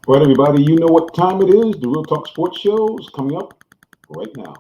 All right, everybody, you know what time it is. The Real Talk Sports Show is coming up right now.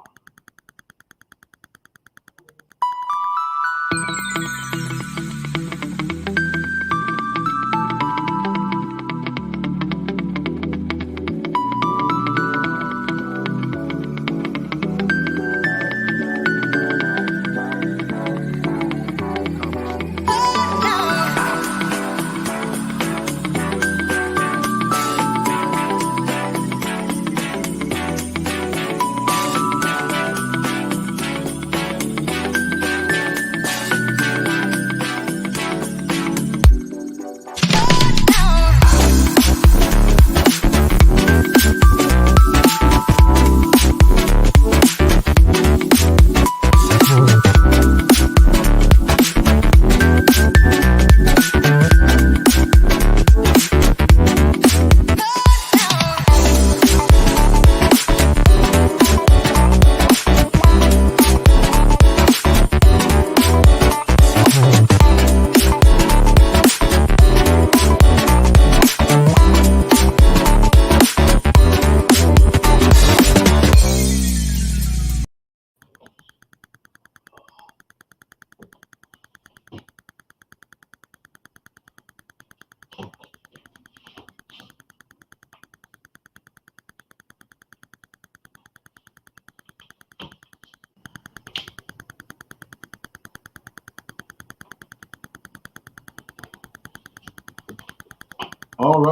All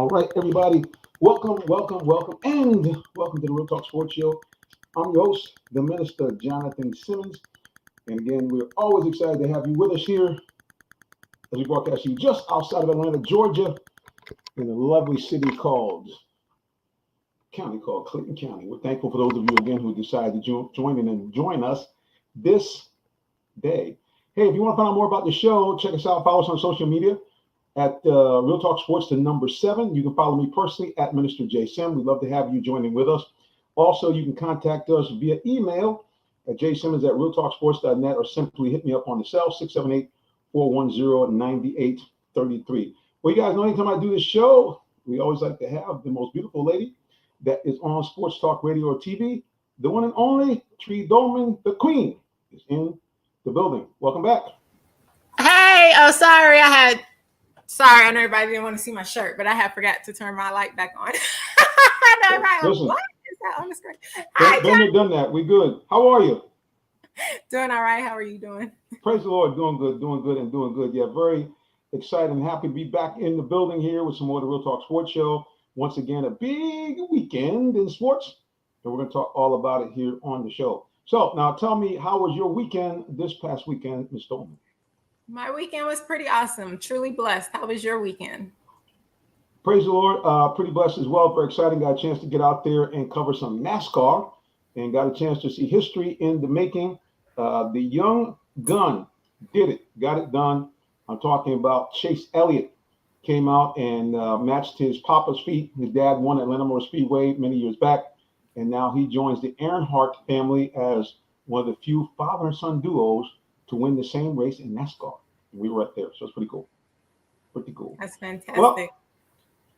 right, everybody. Welcome to the Real Talk Sports Show. I'm your host, the Minister Jonathan Simmons. And again, we're always excited to have you with us here as we broadcast you just outside of Atlanta, Georgia, in a lovely county called Clinton County. We're thankful for those of you again who decided to join us this day. Hey, if you want to find out more about the show, check us out. Follow us on social media at Real Talk Sports, the number 7. You can follow me personally at Minister J. Sim. We'd love to have you joining with us. Also, you can contact us via email at jsimmons@realtalksports.net or simply hit me up on the cell, 678-410-9833. Well, you guys know anytime I do this show, we always like to have the most beautiful lady that is on Sports Talk Radio or TV, the one and only Tree Dolman, the Queen, is in the building. Welcome back. Hey, Sorry, I know everybody didn't want to see my shirt, but I had forgot to turn my light back on. I know, right? Listen, what is that on the screen? Don't have done that. We good. How are you? Doing all right. How are you doing? Praise the Lord. Doing good. Yeah, very excited and happy to be back in the building here with some more of the Real Talk Sports Show. Once again, a big weekend in sports, and we're going to talk all about it here on the show. So now tell me, how was your weekend this past weekend, Ms. Dolman? My weekend was pretty awesome. Truly blessed. How was your weekend? Praise the Lord. Pretty blessed as well. Very exciting. Got a chance to get out there and cover some NASCAR and got a chance to see history in the making. The young gun did it. Got it done. I'm talking about Chase Elliott. Came out and matched his papa's feat. His dad won at Atlanta Motor Speedway many years back. And now he joins the Earnhardt family as one of the few father and son duos to win the same race in NASCAR. And we were right there. So it's pretty cool. That's fantastic. Well,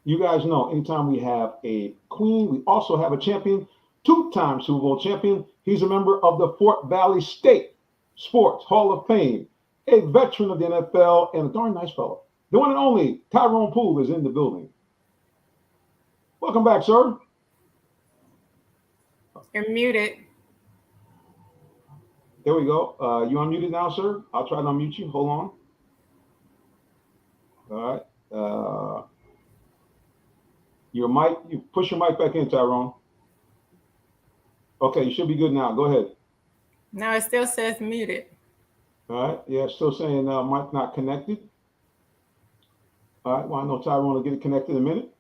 you guys know, anytime we have a queen, we also have a champion, 2-time Super Bowl champion. He's a member of the Fort Valley State Sports Hall of Fame, a veteran of the NFL, and a darn nice fellow. The one and only Tyrone Poole is in the building. Welcome back, sir. You're muted. There we go. You unmuted now, sir? I'll try to unmute you. Hold on. All right. Your mic, you push your mic back in, Tyrone. Okay, you should be good now. Go ahead. No, it still says muted. All right. Yeah, still saying mic not connected. All right. Well, I know Tyrone will get it connected in a minute.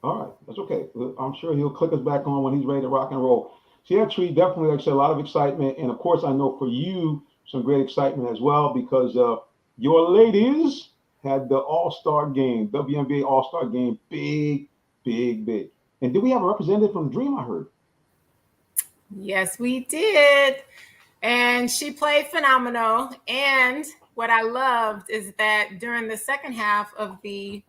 All right. That's okay. I'm sure he'll click us back on when he's ready to rock and roll. So yeah, Tree, definitely, like I said, a lot of excitement. And of course, I know for you, some great excitement as well, because your ladies had the All-Star game, WNBA All-Star game, big. And did we have a representative from the Dream, I heard? Yes, we did. And she played phenomenal. And what I loved is that during the second half of the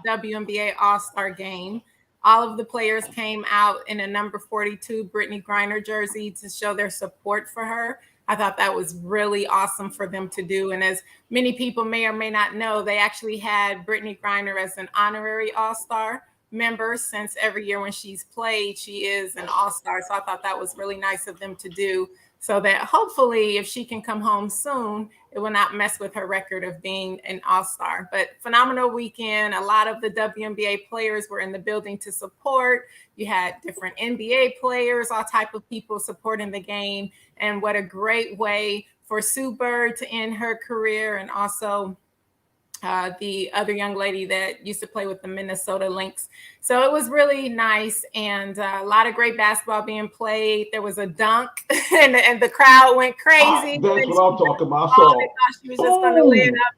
WNBA All-Star game. All of the players came out in a number 42 Brittany Griner jersey to show their support for her. I thought that was really awesome for them to do. And as many people may or may not know, they actually had Brittany Griner as an honorary All-Star member since every year when she's played, she is an All-Star. So I thought that was really nice of them to do, so that hopefully if she can come home soon, it will not mess with her record of being an All-Star. But phenomenal weekend. A lot of the WNBA players were in the building to support. You had different NBA players, all type of people supporting the game. And what a great way for Sue Bird to end her career, and also the other young lady that used to play with the Minnesota Lynx. So it was really nice, and a lot of great basketball being played. There was a dunk, and the crowd went crazy. That's what I'm talking about. I saw. They thought she was just going to lay it up.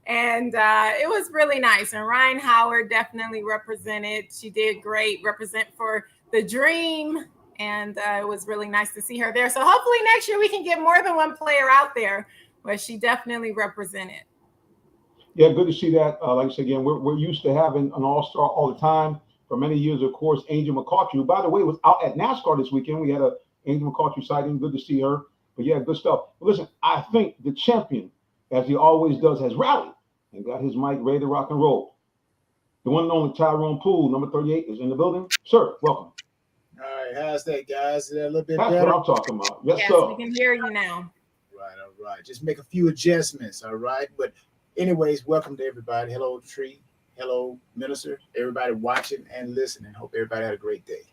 And it was really nice. And Ryan Howard definitely represented. She did great, represent for the dream. And it was really nice to see her there. So hopefully next year we can get more than one player out there, but she definitely represented. Yeah, good to see that. Like I said again, we're used to having an all-star all the time. For many years, of course, Angel McCoughtry, who, by the way, was out at NASCAR this weekend. We had a Angel McCoughtry sighting. Good to see her. But yeah, good stuff. But listen, I think the champion, as he always does, has rallied and got his mic ready to rock and roll. The one and only Tyrone Poole, number 38, is in the building. Sir, welcome. All right, how's that, guys? Is that a little bit That's better? what I'm talking about. Yes, Yes, sir. we can hear you now. All right. Just make a few adjustments, all right? But anyways, welcome to everybody. Hello, Tree. Hello, Minister. Everybody watching and listening. Hope everybody had a great day.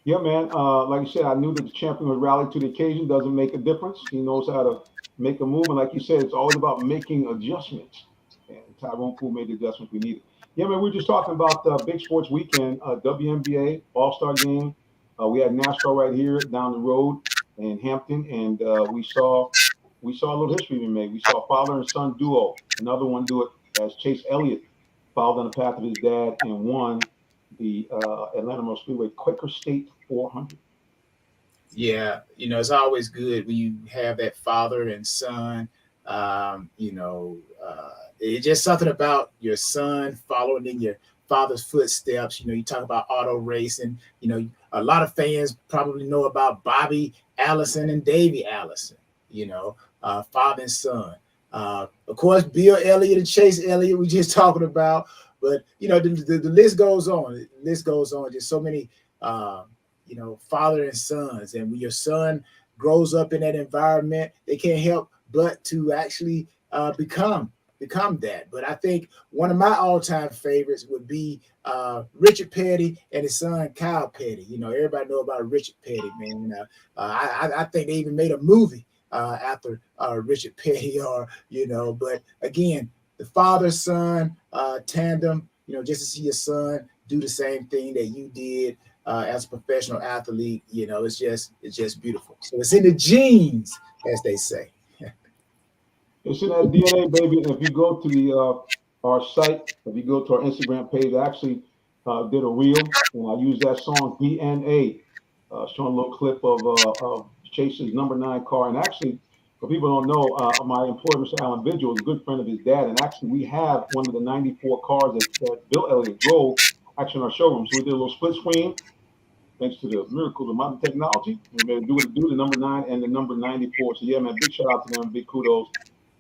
Yeah, man. Like I said, I knew that the champion would rally to the occasion. Doesn't make a difference. He knows how to make a move. And like you said, it's always about making adjustments. And Tyrone Poole made the adjustments we needed. Yeah, man, we were just talking about big sports weekend, WNBA All-Star game. We had NASCAR right here down the road in Hampton, and we saw a little history being made. We saw a father and son duo. Another one do it as Chase Elliott followed on the path of his dad and won the Atlanta Motor Speedway Quaker State 400. Yeah, it's always good when you have that father and son. It's just something about your son following in your father's footsteps. You talk about auto racing. A lot of fans probably know about Bobby Allison and Davey Allison. Father and son. Of course, Bill Elliott and Chase Elliott we just talking about. But the list goes on. The list goes on. Just so many, father and sons. And when your son grows up in that environment, they can't help but to actually become that. But I think one of my all-time favorites would be Richard Petty and his son Kyle Petty. Everybody know about Richard Petty, man. I think they even made a movie after Richard Petty, but again, the father-son tandem, just to see your son do the same thing that you did as a professional athlete, it's just beautiful. So it's in the genes, as they say. It's in that DNA, baby. And if you go to our site, if you go to our Instagram page, I actually did a reel, and I used that song DNA, showing a little clip of Chase's number 9 car. And actually, for people who don't know, my employer, Mr. Alan Vigil, is a good friend of his dad. And actually, we have one of the 94 cars that Bill Elliott drove actually in our showroom. So we did a little split screen. Thanks to the miracles of modern technology, we made it do what it do, the number 9 and the number 94. So yeah, man, big shout out to them, big kudos.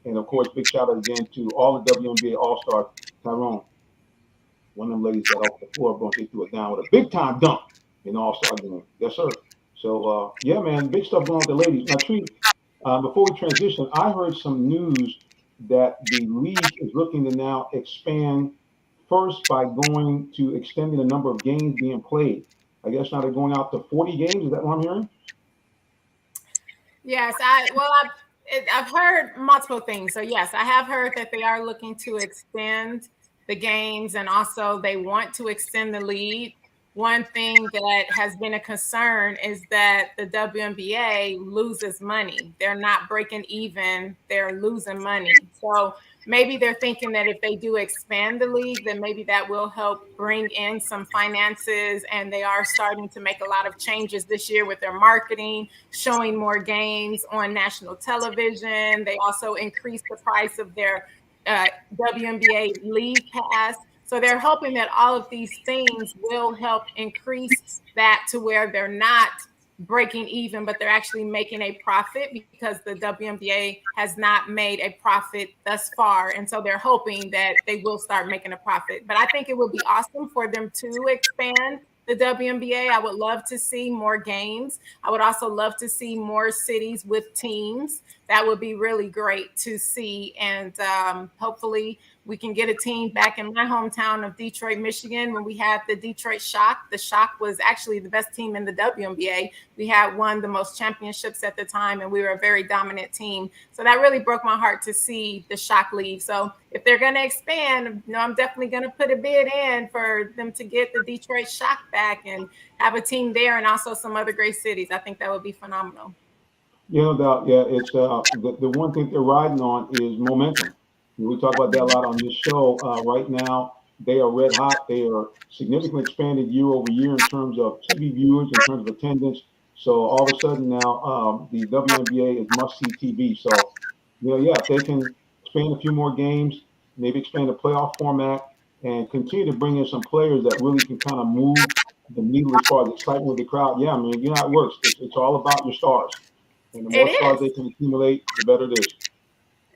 And of course, big shout out again to all the WNBA All-Stars. Tyrone, one of them ladies got off the floor, but they threw it down with a big time dunk in the All-Star game. Yes, sir. So yeah, man, big stuff going on with the ladies. Now, Tree, before we transition, I heard some news that the league is looking to now expand first by going to extending the number of games being played. I guess now they're going out to 40 games. Is that what I'm hearing? Yes, I've heard multiple things. So yes, I have heard that they are looking to extend the games, and also they want to extend the league. One thing that has been a concern is that the WNBA loses money. They're not breaking even. They're losing money. So maybe they're thinking that if they do expand the league, then maybe that will help bring in some finances. And they are starting to make a lot of changes this year with their marketing, showing more games on national television. They also increased the price of their WNBA League Pass. So they're hoping that all of these things will help increase that to where they're not breaking even, but they're actually making a profit, because the WNBA has not made a profit thus far. And so they're hoping that they will start making a profit. But I think it would be awesome for them to expand the WNBA. I would love to see more games. I would also love to see more cities with teams. That would be really great to see. And hopefully we can get a team back in my hometown of Detroit, Michigan, when we had the Detroit Shock. The Shock was actually the best team in the WNBA. We had won the most championships at the time, and we were a very dominant team. So that really broke my heart to see the Shock leave. So if they're going to expand, I'm definitely going to put a bid in for them to get the Detroit Shock back and have a team there, and also some other great cities. I think that would be phenomenal. Yeah, no doubt. Yeah, it's the one thing they're riding on is momentum. We talk about that a lot on this show. Right now, they are red hot. They are significantly expanded year over year in terms of TV viewers, in terms of attendance. So all of a sudden now, the WNBA is must-see TV. So, if they can expand a few more games, maybe expand the playoff format, and continue to bring in some players that really can kind of move the needle as far as excitement with the crowd. Yeah, I mean, you know how it works. It's all about your stars. And the more stars they can accumulate, the better it is.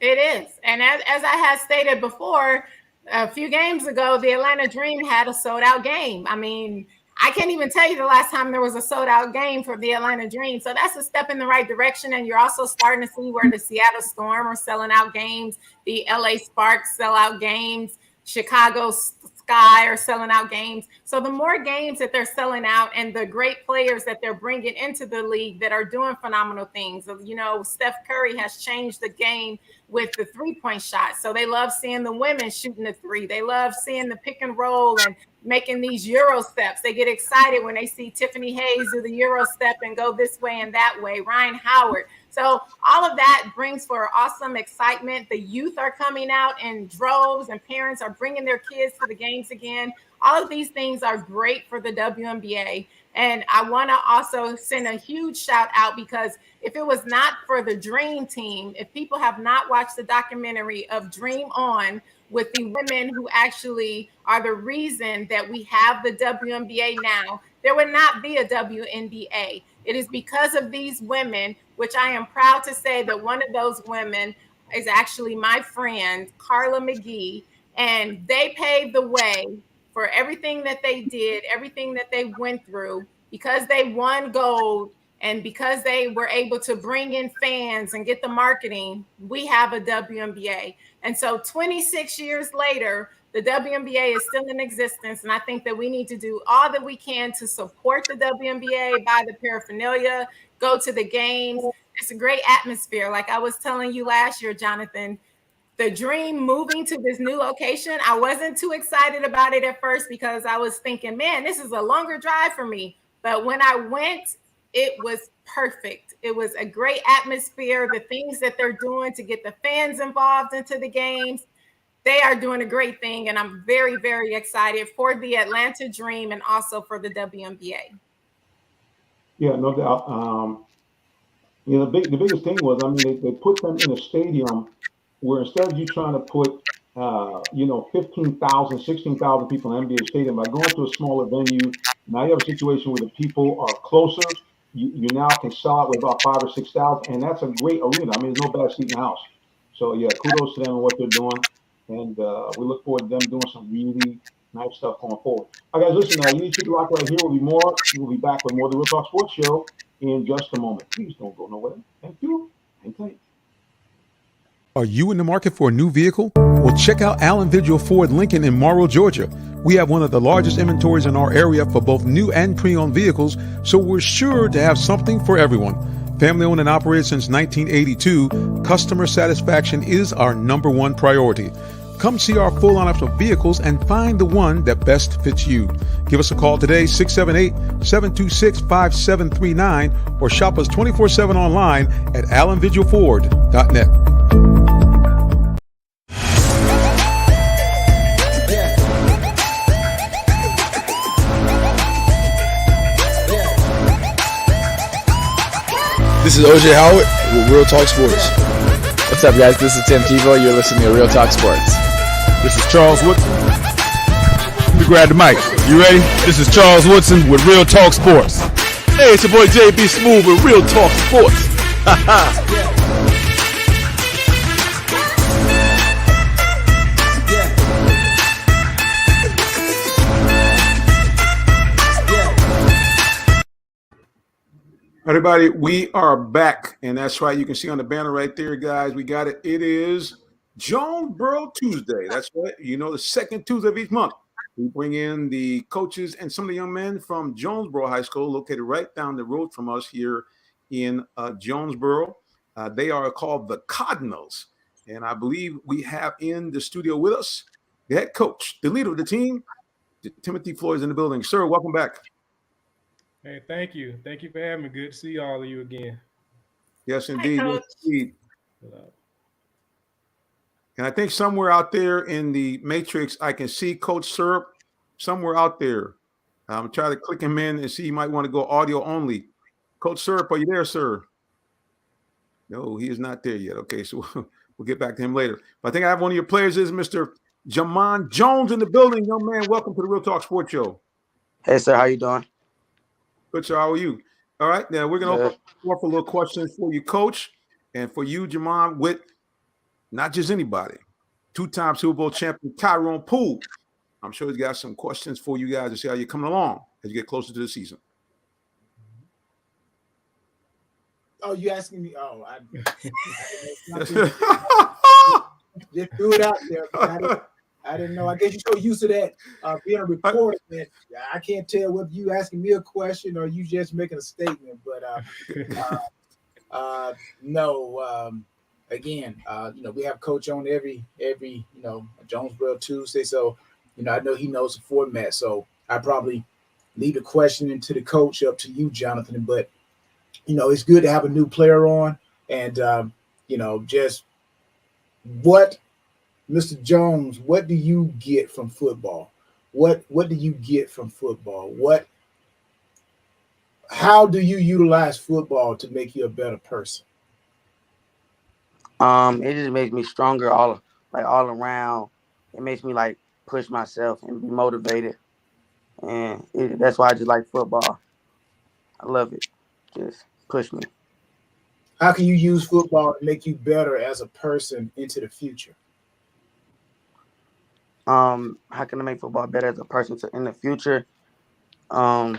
It is. And as I had stated before, a few games ago, the Atlanta Dream had a sold-out game. I mean, I can't even tell you the last time there was a sold-out game for the Atlanta Dream. So that's a step in the right direction. And you're also starting to see where the Seattle Storm are selling out games, the LA Sparks sell out games, Chicago Sky are selling out games. So the more games that they're selling out, and the great players that they're bringing into the league that are doing phenomenal things. Steph Curry has changed the game with the three-point shot. So they love seeing the women shooting the three. They love seeing the pick and roll and making these Euro steps. They get excited when they see Tiffany Hayes do the Euro step and go this way and that way. Ryan Howard. So all of that brings for awesome excitement. The youth are coming out in droves, and parents are bringing their kids to the games again. All of these things are great for the WNBA. And I want to also send a huge shout out, because if it was not for the Dream Team, if people have not watched the documentary of Dream On with the women who actually are the reason that we have the WNBA now, there would not be a WNBA. It is because of these women, which I am proud to say that one of those women is actually my friend, Carla McGee, and they paved the way for everything that they did, everything that they went through, because they won gold and because they were able to bring in fans and get the marketing. We have a WNBA. And so 26 years later, the WNBA is still in existence. And I think that we need to do all that we can to support the WNBA, buy the paraphernalia, go to the games. It's a great atmosphere. Like I was telling you last year, Jonathan, the Dream moving to this new location, I wasn't too excited about it at first, because I was thinking, man, this is a longer drive for me. But when I went, it was perfect. It was a great atmosphere. The things that they're doing to get the fans involved into the games, they are doing a great thing. And I'm very, very excited for the Atlanta Dream and also for the WNBA. Yeah, no doubt. The biggest thing was, I mean, they put them in a stadium where instead of you trying to put, 15,000, 16,000 people in the NBA stadium, by going to a smaller venue, now you have a situation where the people are closer. You now can sell out with about 5,000 or 6,000, and that's a great arena. I mean, there's no bad seat in the house. So, yeah, kudos to them and what they're doing. And we look forward to them doing some really nice stuff going forward. All right, guys, listen, you need to keep it locked right here. We'll be more. We'll be back with more of the Real Talk Sports Show in just a moment. Please don't go nowhere. Thank you. And thanks. Are you in the market for a new vehicle? Well, check out Allen Vigil Ford Lincoln in Morrow, Georgia. We have one of the largest inventories in our area for both new and pre-owned vehicles, so we're sure to have something for everyone. Family owned and operated since 1982, customer satisfaction is our number one priority. Come see our full lineup of vehicles and find the one that best fits you. Give us a call today, 678-726-5739, or shop us 24/7 online at allenvigilford.net. This is OJ Howard with Real Talk Sports. What's up, guys? This is Tim Tebow. You're listening to Real Talk Sports. This is Charles Woodson. me grab the mic. You ready? This is Charles Woodson with Real Talk Sports. Hey, it's your boy JB Smooth with Real Talk Sports. Everybody, we are back, and that's right. You can see on the banner right there, guys. We got it. It is Jonesboro Tuesday. That's right. You know, the second Tuesday of each month, we bring in the coaches and some of the young men from Jonesboro High School, located right down the road from us here in Jonesboro. They are called the Cardinals, and I believe we have in the studio with us the head coach, the leader of the team, Timothy Floyd, is in the building. Sir, welcome back. Hey, thank you. Thank you for having me. Good to see all of you again. Yes, indeed. Hi, Yes, indeed. And I think somewhere out there in the matrix, I can see Coach Syrup somewhere out there. I'm trying to click him in and see. He might want to go audio only. Coach Syrup, are you there, sir? No, he is not there yet. Okay, so we'll get back to him later. But I think I have one of your players is Mr. Jamon Jones in the building. Young man, welcome to the Real Talk Sports Show. Hey, sir, how you doing? Good, sir. How are you? All right, now we're going to open up the floor for a little questions for you, Coach, and for you, Jamon, with not just anybody, two-time Super Bowl champion Tyrone Poole. I'm sure he's got some questions for you guys to see how you're coming along as you get closer to the season. Oh, you asking me? Oh, I just threw it out there. I didn't know. I guess you're so used to that being a reporter, man. I can't tell whether you asking me a question or you just making a statement. But no. Again, we have Coach on every Jonesboro Tuesday, so I know he knows the format. So I probably leave the question to the coach, up to you, Jonathan. But it's good to have a new player on, and just what. Mr. Jones, what do you get from football? What do you get from football? How do you utilize football to make you a better person? It just makes me stronger all around. It makes me push myself and be motivated. And that's why I just like football. I love it. Just push me. How can you use football to make you better as a person into the future? How can I make football better as a person in the future? I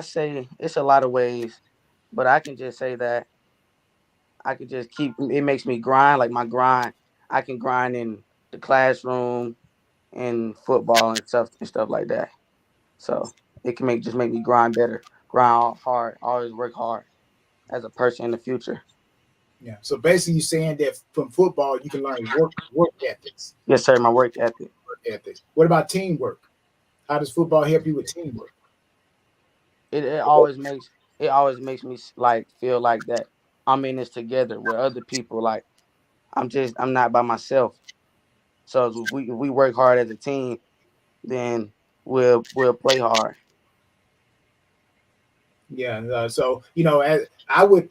say it's a lot of ways, but I can just say that I can just it makes me grind, like my grind. I can grind in the classroom and football and stuff like that. So it can make me grind better, grind hard, always work hard as a person in the future. Yeah. So basically, you're saying that from football, you can learn work ethics. Yes, sir. My work ethic. What about teamwork? How does football help you with teamwork? It always makes me feel like that I'm in this together with other people. Like I'm not by myself. So if we work hard as a team, then we'll play hard. Yeah. So as I would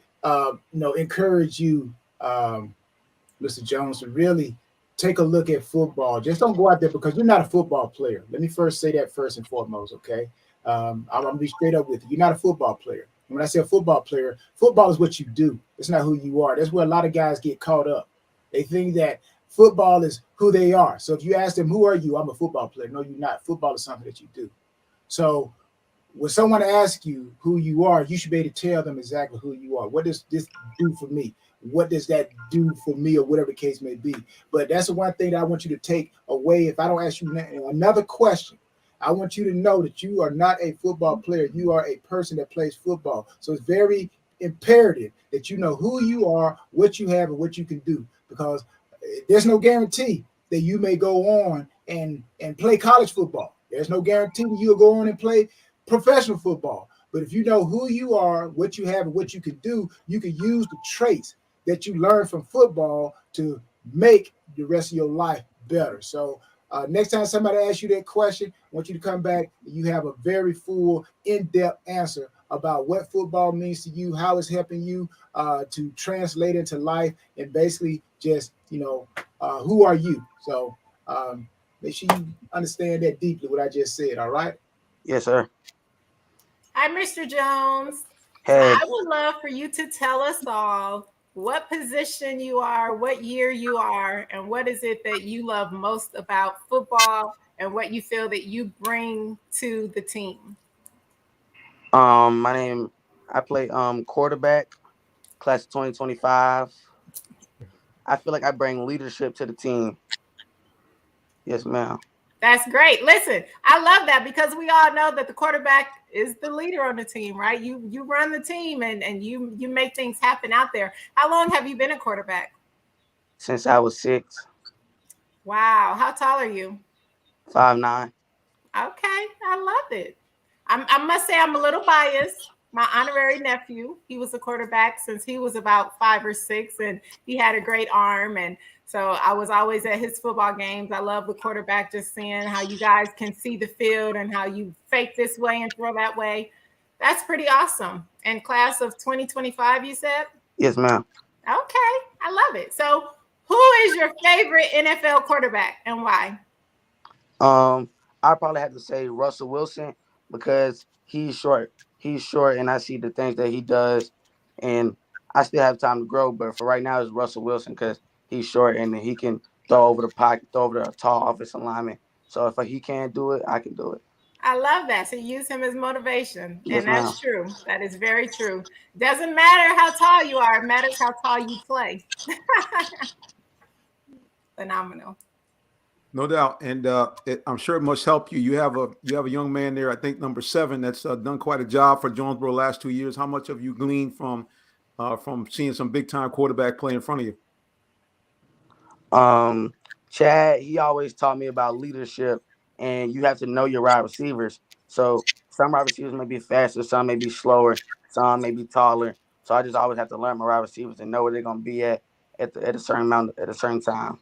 encourage you, Mr. Jones, to really take a look at football. Just don't go out there because you're not a football player. Let me first say that first and foremost, okay? I'm going to be straight up with you. You're not a football player. And when I say a football player, football is what you do. It's not who you are. That's where a lot of guys get caught up. They think that football is who they are. So if you ask them, who are you? I'm a football player. No, you're not. Football is something that you do. So when someone asks you who you are, you should be able to tell them exactly who you are. What does this do for me? What does that do for me, or whatever the case may be? But that's the one thing that I want you to take away. If I don't ask you another question, I want you to know that you are not a football player. You are a person that plays football. So it's very imperative that you know who you are, what you have, and what you can do, because there's no guarantee that you may go on and play college football. There's no guarantee that you'll go on and play professional football. But if you know who you are, what you have, and what you can do, you can use the traits that you learn from football to make the rest of your life better. So next time somebody asks you that question, I want you to come back and you have a very full, in-depth answer about what football means to you, how it's helping you to translate into life, and basically just, who are you? So Make sure you understand that deeply, what I just said, all right? Yes, sir. Hi, Mr. Jones. So Hey. I would love for you to tell us all what position you are, what year you are, and what is it that you love most about football and what you feel that you bring to the team. I play quarterback, class of 2025. I feel like I bring leadership to the team. Yes, ma'am. That's great. Listen, I love that because we all know that the quarterback is the leader on the team, right? You run the team and you make things happen out there. How long have you been a quarterback? Since I was 6. Wow. How tall are you? 5'9". Okay, I love it. I must say I'm a little biased. My honorary nephew, he was a quarterback since he was about 5 or 6, and he had a great arm. And so I was always at his football games. I love the quarterback, just seeing how you guys can see the field and how you fake this way and throw that way. That's pretty awesome. And class of 2025, you said? Yes, ma'am. Okay, I love it. So who is your favorite NFL quarterback and why? I probably have to say Russell Wilson because he's short. He's short, and I see the things that he does, and I still have time to grow. But for right now, it's Russell Wilson because he's short and he can throw over the pocket, throw over the tall offensive lineman. So if he can't do it, I can do it. I love that. So use him as motivation. Yes, And ma'am. that's true. That is very true. Doesn't matter how tall you are, it matters how tall you play. Phenomenal. No doubt, and I'm sure it must help you. You have a young man there, I think number 7, that's done quite a job for Jonesboro last 2 years. How much have you gleaned from seeing some big time quarterback play in front of you? Chad, he always taught me about leadership, and you have to know your wide receivers. So some wide receivers may be faster, some may be slower, some may be taller. So I just always have to learn my wide receivers and know where they're gonna be at a certain amount at a certain time.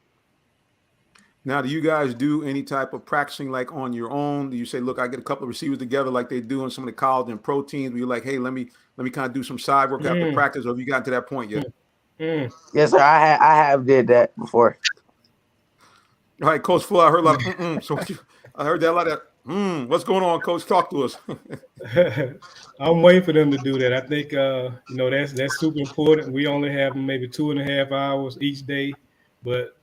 Now, do you guys do any type of practicing like on your own? Do you say, look, I get a couple of receivers together like they do in some of the college and pro teams where you're like, hey, let me kind of do some side work after practice, or have you gotten to that point yet? Yes, sir. I have did that before. All right, Coach Fuller, I heard a lot of so I heard that a lot of what's going on, Coach? Talk to us. I'm waiting for them to do that. I think that's super important. We only have maybe 2.5 hours each day, but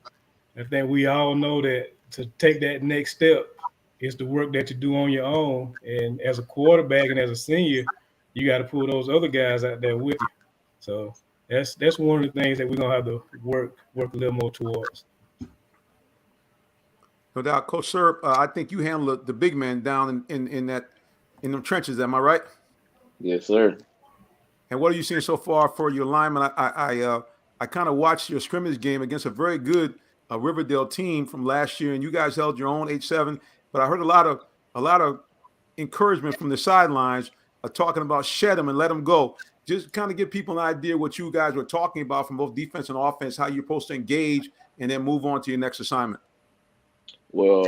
I think we all know that to take that next step is the work that you do on your own. And as a quarterback and as a senior, you got to pull those other guys out there with you. So that's one of the things that we're gonna have to work a little more towards. No doubt, Coach Sir. I think you handle the big man down in them trenches. Am I right? Yes, sir. And what are you seeing so far for your lineman? I kind of watched your scrimmage game against a very good Riverdale team from last year, and you guys held your own 8-7. But I heard a lot of encouragement from the sidelines talking about shed them and let them go. Just kind of give people an idea what you guys were talking about from both defense and offense, how you're supposed to engage, and then move on to your next assignment. Well,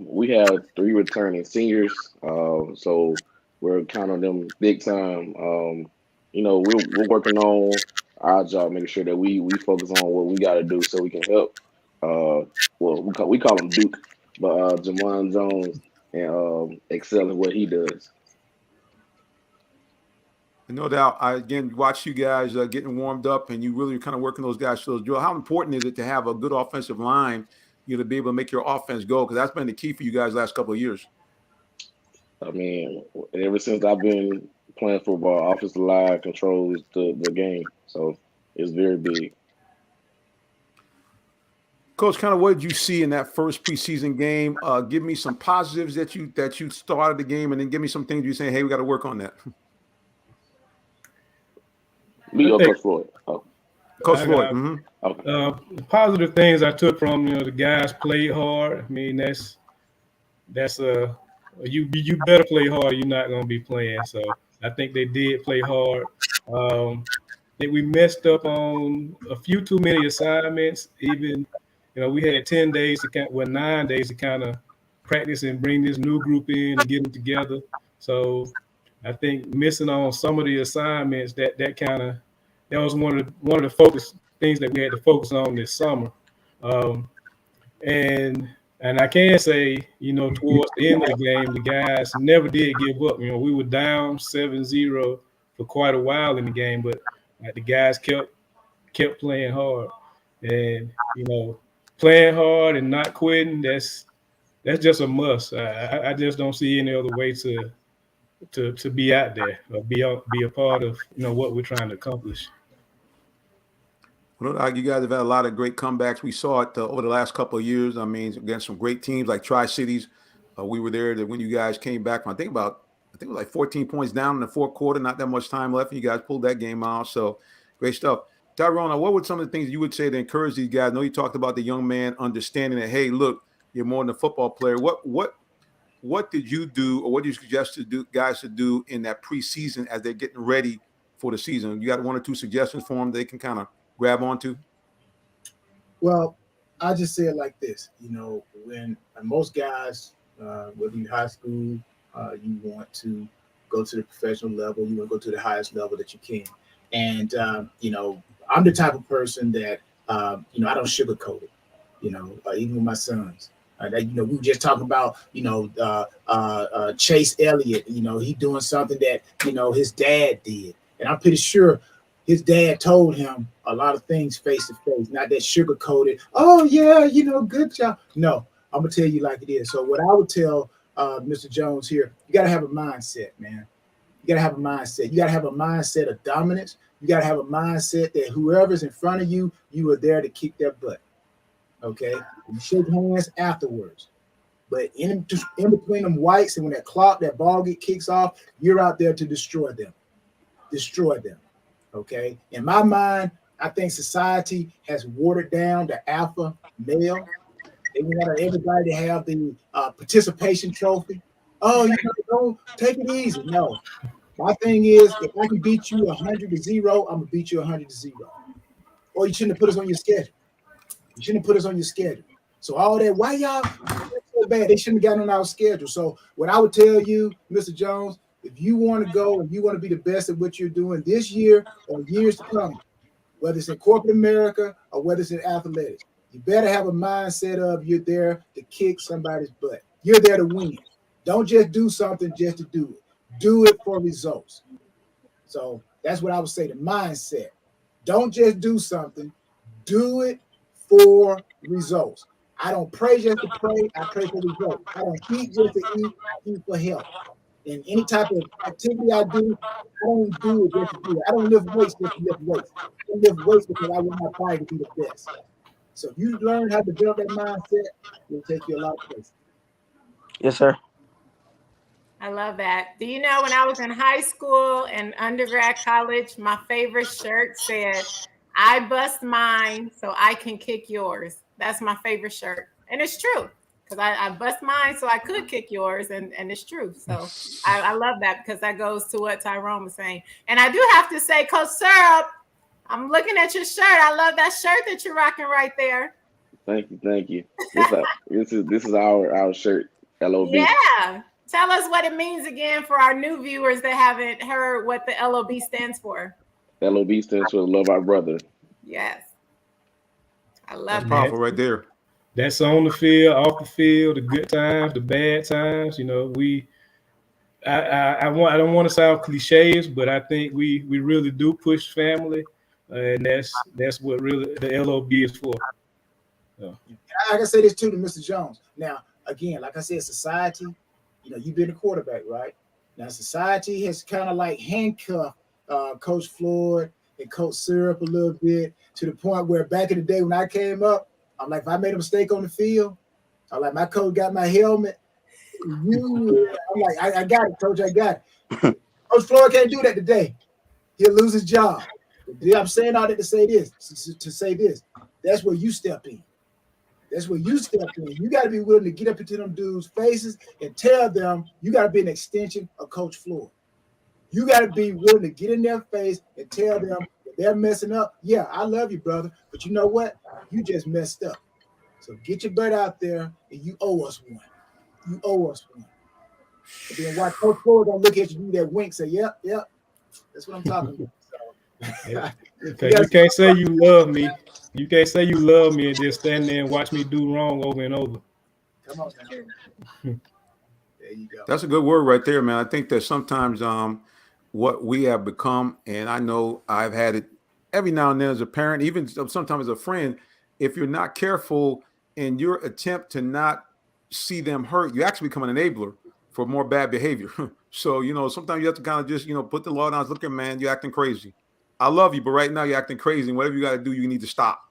we have 3 returning seniors, so we're counting on them big time. We're working on our job, making sure that we focus on what we got to do so we can help. We call him Duke, but Jamon Jones and excel in what he does. And no doubt, I again watch you guys getting warmed up, and you really kind of working those guys to those drills. How important is it to have a good offensive line, to be able to make your offense go? Because that's been the key for you guys last couple of years. I mean, ever since I've been playing football, offensive line controls the game, so it's very big. Coach, kind of what did you see in that first preseason game? Give me some positives that you started the game, and then give me some things you're saying, hey, we got to work on that. Me or Coach Floyd? Oh. Coach Floyd. Okay. Positive things I took from the guys played hard. I mean that's you better play hard. You're not going to be playing. So I think they did play hard. I think we messed up on a few too many assignments. Even we had 9 days to kind of practice and bring this new group in and get them together. So I think missing on some of the assignments that was one of the focus things that we had to focus on this summer. And And I can say, towards the end of the game, the guys never did give up. We were down 7-0 for quite a while in the game, but the guys kept playing hard. And, playing hard and not quitting, that's just a must. I just don't see any other way to be out there or be a part of, what we're trying to accomplish. Well, you guys have had a lot of great comebacks. We saw it over the last couple of years. I mean, against some great teams like Tri-Cities. We were there when you guys came back. I think it was like 14 points down in the fourth quarter. Not that much time left. And you guys pulled that game out. So great stuff. Tyrone, what were some of the things you would say to encourage these guys? I know you talked about the young man understanding that, hey, look, you're more than a football player. What did you do, or what do you suggest guys to do in that preseason as they're getting ready for the season? You got 1 or 2 suggestions for them they can kind of grab onto? Well, I just say it like this. When most guys, whether you're high school, you want to go to the professional level, you want to go to the highest level that you can. And, I'm the type of person that, I don't sugarcoat it, even with my sons. We were just talking about, Chase Elliott, he doing something that, his dad did. And I'm pretty sure his dad told him a lot of things face to face, not that sugar-coated. Oh, yeah, good job. No, I'm going to tell you like it is. So what I would tell Mr. Jones here, you got to have a mindset, man. You got to have a mindset. You got to have a mindset of dominance. You got to have a mindset that whoever's in front of you, you are there to kick their butt. Okay? You shake hands afterwards. But in between them whites and when that ball kicks off, you're out there to destroy them. Destroy them. Okay? In my mind, I think society has watered down the alpha male. They want everybody to have the participation trophy. Oh, don't take it easy. No. My thing is, if I can beat you 100-0, I'm gonna beat you 100-0. Or you shouldn't have put us on your schedule. You shouldn't have put us on your schedule. So all that, why y'all so bad? They shouldn't have gotten on our schedule. So what I would tell you, Mr. Jones, if you want to go and you want to be the best at what you're doing this year or years to come, whether it's in corporate America or whether it's in athletics, you better have a mindset of you're there to kick somebody's butt. You're there to win. Don't just do something just to do it. Do it for results. So that's what I would say, the mindset. Don't just do something. Do it for results. I don't pray just to pray. I pray for results. I don't eat just to eat. I eat for health. And any type of activity I do, I don't do it just to do it. I don't lift weights just to lift weights. I don't lift weights because I want my body to be the best. So if you learn how to build that mindset, it'll take you a lot of places. Yes, sir. I love that. Do you know when I was in high school and undergrad college, my favorite shirt said, "I bust mine so I can kick yours." That's my favorite shirt. And it's true because I bust mine so I could kick yours. And it's true. So I love that because that goes to what Tyrone was saying. And I do have to say, Coach Syrup, I'm looking at your shirt. I love that shirt that you're rocking right there. Thank you. This is our shirt, LOB. Yeah. Tell us what it means again for our new viewers that haven't heard what the LOB stands for. LOB stands for Love Our Brother. Yes. I love That's that. powerful right there. That's on the field, off the field, the good times, the bad times. I don't want to sound cliches, but I think we really do push family, and that's what really the LOB is for. So. I can say this too to Mr. Jones. Now, again, like I said, society, you've been a quarterback, right? Now, society has kind of like handcuffed Coach Floyd and Coach Syrup a little bit to the point where back in the day when I came up, I'm like, if I made a mistake on the field, I'm like, my coach got my helmet. I'm like, I got it, Coach, I got it. Coach Floyd can't do that today. He'll lose his job. I'm saying all that to say this, That's where you step in. That's where you step in. You got to be willing to get up into them dudes' faces and tell them you got to be an extension of Coach Floyd. You got to be willing to get in their face and tell them that they're messing up. Yeah, I love you, brother, but you know what? You just messed up. So get your butt out there, and you owe us one. You owe us one. And then watch Coach Floyd gonna look at you, do that wink, say, yep. That's what I'm talking about. So, you can't say you love me. You can't say you love me and just stand there and watch me do wrong over and over. Come on now. There you go. That's a good word right there, man. I think that sometimes what we have become, and I know I've had it every now and then as a parent, even sometimes as a friend, if you're not careful in your attempt to not see them hurt, you actually become an enabler for more bad behavior. So, sometimes you have to kind of just, put the law down. Look at, man, you're acting crazy. I love you, but right now you're acting crazy. And whatever you got to do, you need to stop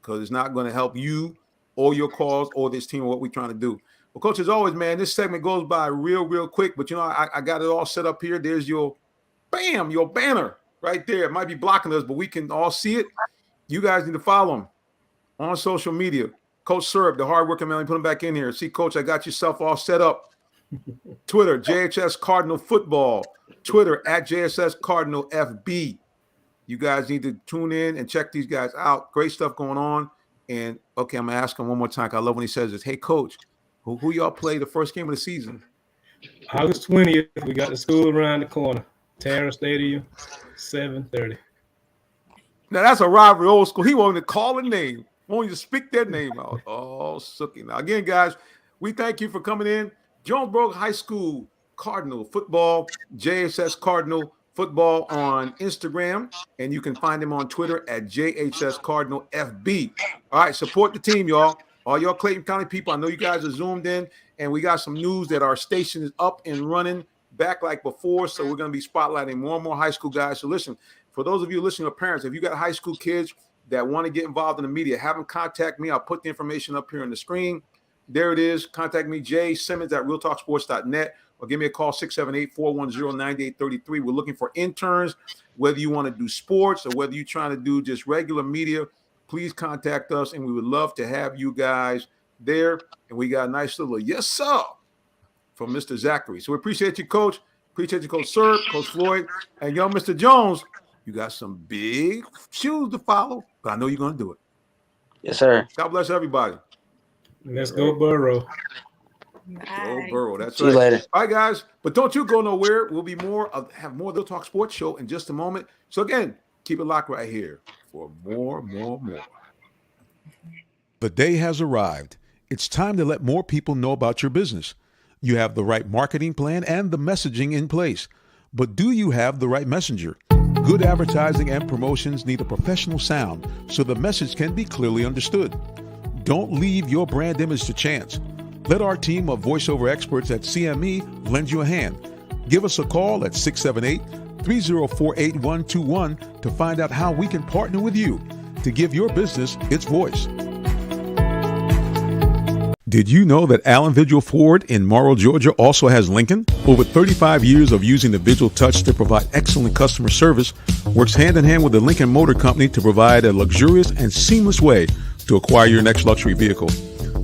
because it's not going to help you or your cause or this team or what we're trying to do. Well, Coach, as always, man, this segment goes by real quick, but I got it all set up here. There's your banner right there. It might be blocking us, but we can all see it. You guys need to follow him on social media. Coach Serb, the hardworking man, put him back in here. See, Coach, I got yourself all set up. Twitter, JHS Cardinal Football. Twitter, at JSS Cardinal FB. You guys need to tune in and check these guys out. Great stuff going on. And, okay, I'm going to ask him one more time. I love when he says this. Hey, Coach, who y'all play the first game of the season? August 20th, we got the school around the corner. Terra Stadium, 7:30. Now, that's a rivalry old school. He won't even call a name. Won't even speak their name out. Oh, Sookie. Now, again, guys, we thank you for coming in. Jonesboro High School Cardinal Football, JSS Cardinal Football on Instagram, and you can find him on Twitter at JHS Cardinal FB. All right, support the team, y'all. All y'all Clayton County people, I know you guys are zoomed in, and we got some news that our station is up and running back like before, so we're going to be spotlighting more and more high school guys. So listen, for those of you listening to parents, if you got high school kids that want to get involved in the media, have them contact me. I'll put the information up here on the screen. There it is. Contact me, Jay Simmons at realtalksports.net, or give me a call, 678-410-9833. We're looking for interns, whether you want to do sports or whether you're trying to do just regular media. Please contact us, and we would love to have you guys there. And we got a nice little yes, sir, from Mr. Zachary. So we appreciate you, Coach. Appreciate you, Coach Sir, Coach Floyd, and young Mr. Jones. You got some big shoes to follow, but I know you're going to do it. Yes, sir. God bless everybody. Let's go Burrow. Go Burrow. That's See right. you later. All right, guys. But don't you go nowhere. We'll be have more Real Talk Sports Show in just a moment. So again, keep it locked right here for more. The day has arrived. It's time to let more people know about your business. You have the right marketing plan and the messaging in place. But do you have the right messenger? Good advertising and promotions need a professional sound so the message can be clearly understood. Don't leave your brand image to chance. Let our team of voiceover experts at CME lend you a hand. Give us a call at 678-304-8121 to find out how we can partner with you to give your business its voice. Did you know that Allen Vigil Ford in Morrow, Georgia also has Lincoln? Over 35 years of using the Vigil Touch to provide excellent customer service, works hand in hand with the Lincoln Motor Company to provide a luxurious and seamless way to acquire your next luxury vehicle.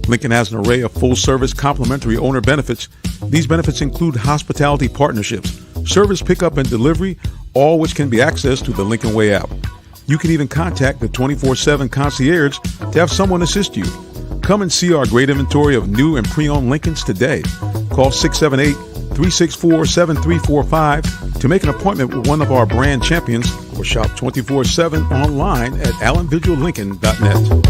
Lincoln has an array of full-service complimentary owner benefits. These benefits include hospitality partnerships, service pickup and delivery, all which can be accessed through the Lincoln Way app. You can even contact the 24/7 concierge to have someone assist you. Come and see our great inventory of new and pre-owned Lincolns today. Call 678-364-7345 to make an appointment with one of our brand champions or shop 24/7 online at allenvigillincoln.net.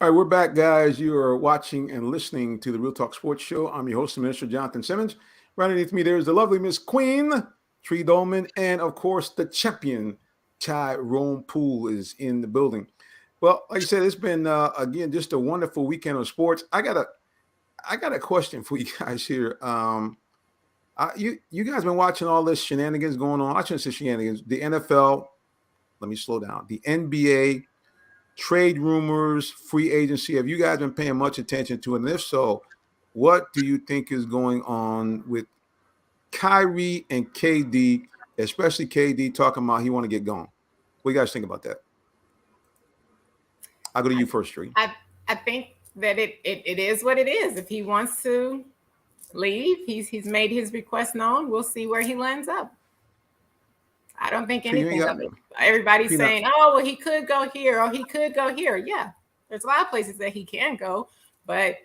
All right, we're back, guys. You are watching and listening to the Real Talk Sports Show. I'm your host, Minister Jonathan Simmons. Right underneath me, there's the lovely Miss Queen, Tree Dolman, and, of course, the champion, Tyrone Poole, is in the building. Well, like I said, it's been, again, just a wonderful weekend of sports. I got a question for you guys here. You guys been watching all this shenanigans going on. I shouldn't say shenanigans. The NFL, let me slow down. The NBA, trade rumors, free agency. Have you guys been paying much attention to it? And if so, what do you think is going on with Kyrie and KD, especially KD talking about he want to get gone? What do you guys think about that? I'll go to you first, Tree. I think that it is what it is. If he wants to leave, he's made his request known. We'll see where he lands up. I don't think anything of it. Everybody's saying, oh, well, he could go here or he could go here. Yeah, there's a lot of places that he can go, but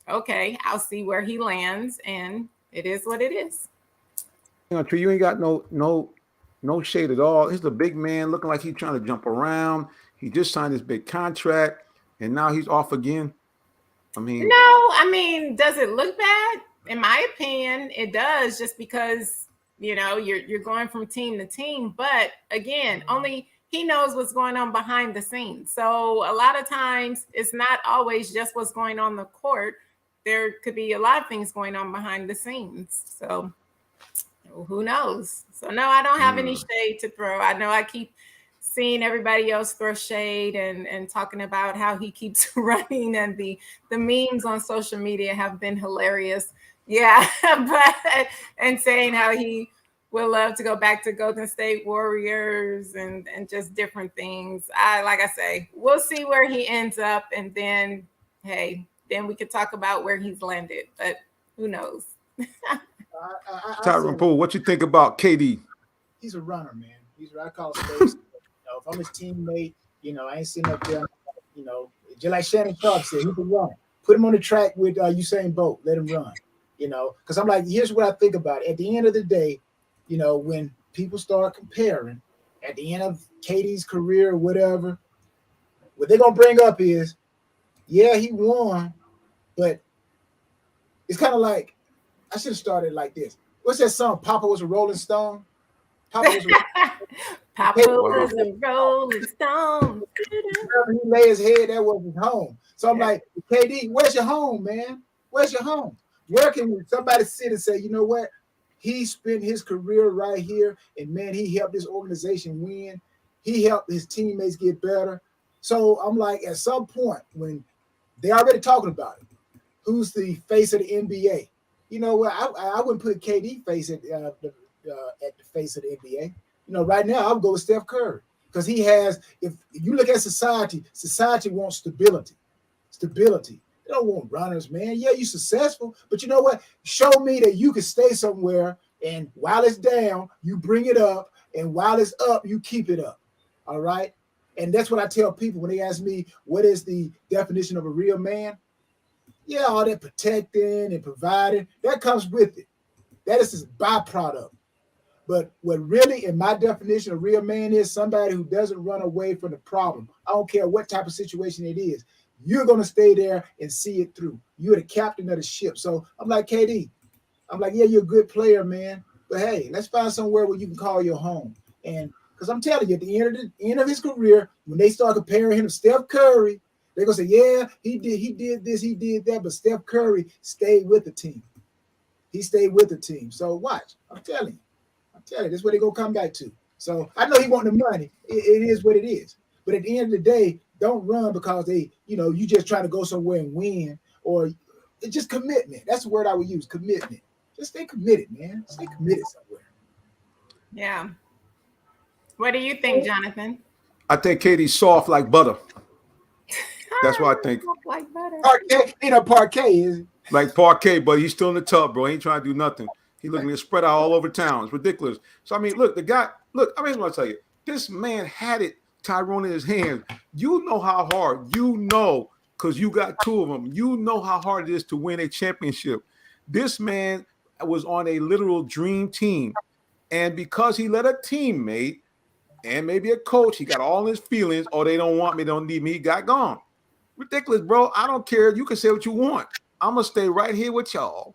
okay, I'll see where he lands, and it is what it is. Tree, you ain't got no shade at all. He's the big man looking like he's trying to jump around. He just signed his big contract. and now he's off again. I mean, does it look bad? In my opinion, it does, just because you're going from team to team. But again, only he knows what's going on behind the scenes. So a lot of times it's not always just what's going on the court. There could be a lot of things going on behind the scenes. So who knows? So no, I don't have any shade to throw. I know I keep seeing everybody else throw shade and talking about how he keeps running, and the memes on social media have been hilarious. Yeah, but and saying how he would love to go back to Golden State Warriors and just different things. Like I say, we'll see where he ends up, and then then we could talk about where he's landed. But who knows? Tyronn Poole, what you think about KD? He's a runner, man. I call space. If I'm his teammate, I ain't sitting up there, just like Shannon Sharp said, he's a runner. Put him on the track with Usain Bolt. Let him run, because I'm like, here's what I think about it. At the end of the day, when people start comparing at the end of KD's career or whatever, what they're going to bring up is, yeah, he won, but it's kind of like, I should have started like this. What's that song? Papa was a Rolling Stone. Papa was a Rolling Stone. He lay his head, that was his home. So I'm like, KD, where's your home, man? Where's your home? Where can somebody sit and say, you know what? He spent his career right here, and man, he helped this organization win. He helped his teammates get better. So I'm like, at some point, when they're already talking about it, who's the face of the NBA? You know what? I wouldn't put KD face at the face of the NBA. Right now, I'll go with Steph Curry, because he has. If you look at society wants stability. Stability. They don't want runners, man. Yeah, you're successful, but you know what? Show me that you can stay somewhere, and while it's down, you bring it up, and while it's up, you keep it up. All right? And that's what I tell people when they ask me, what is the definition of a real man? Yeah, all that protecting and providing, that comes with it. That is a byproduct. But what really, in my definition, a real man is somebody who doesn't run away from the problem. I don't care what type of situation it is. You're going to stay there and see it through. You're the captain of the ship. So I'm like, KD, I'm like, yeah, you're a good player, man. But hey, let's find somewhere where you can call your home. And because I'm telling you, at the end of his career, when they start comparing him to Steph Curry, they're going to say, yeah, he did this, he did that. But Steph Curry stayed with the team. He stayed with the team. So watch. I'm telling you. This is what they're going to come back to. So I know he want the money. It is what it is. But at the end of the day, don't run because you just trying to go somewhere and win, or it's just commitment. That's the word I would use, commitment. Just stay committed, man. Stay committed somewhere. Yeah. What do you think, Jonathan? I think KD's soft like butter. That's what I think. Like butter. Parquet is like parquet, but he's still in the tub, bro. He ain't trying to do nothing. He looking to spread out all over town. It's ridiculous. So I mean, look, the guy. Look, I mean, I want to tell you, this man had it, Tyronn, in his hands. You know how hard. Because you got two of them. You know how hard it is to win a championship. This man was on a literal dream team, and because he let a teammate and maybe a coach, he got all his feelings. Oh, they don't want me. They don't need me. He got gone. Ridiculous, bro. I don't care. You can say what you want. I'm gonna stay right here with y'all.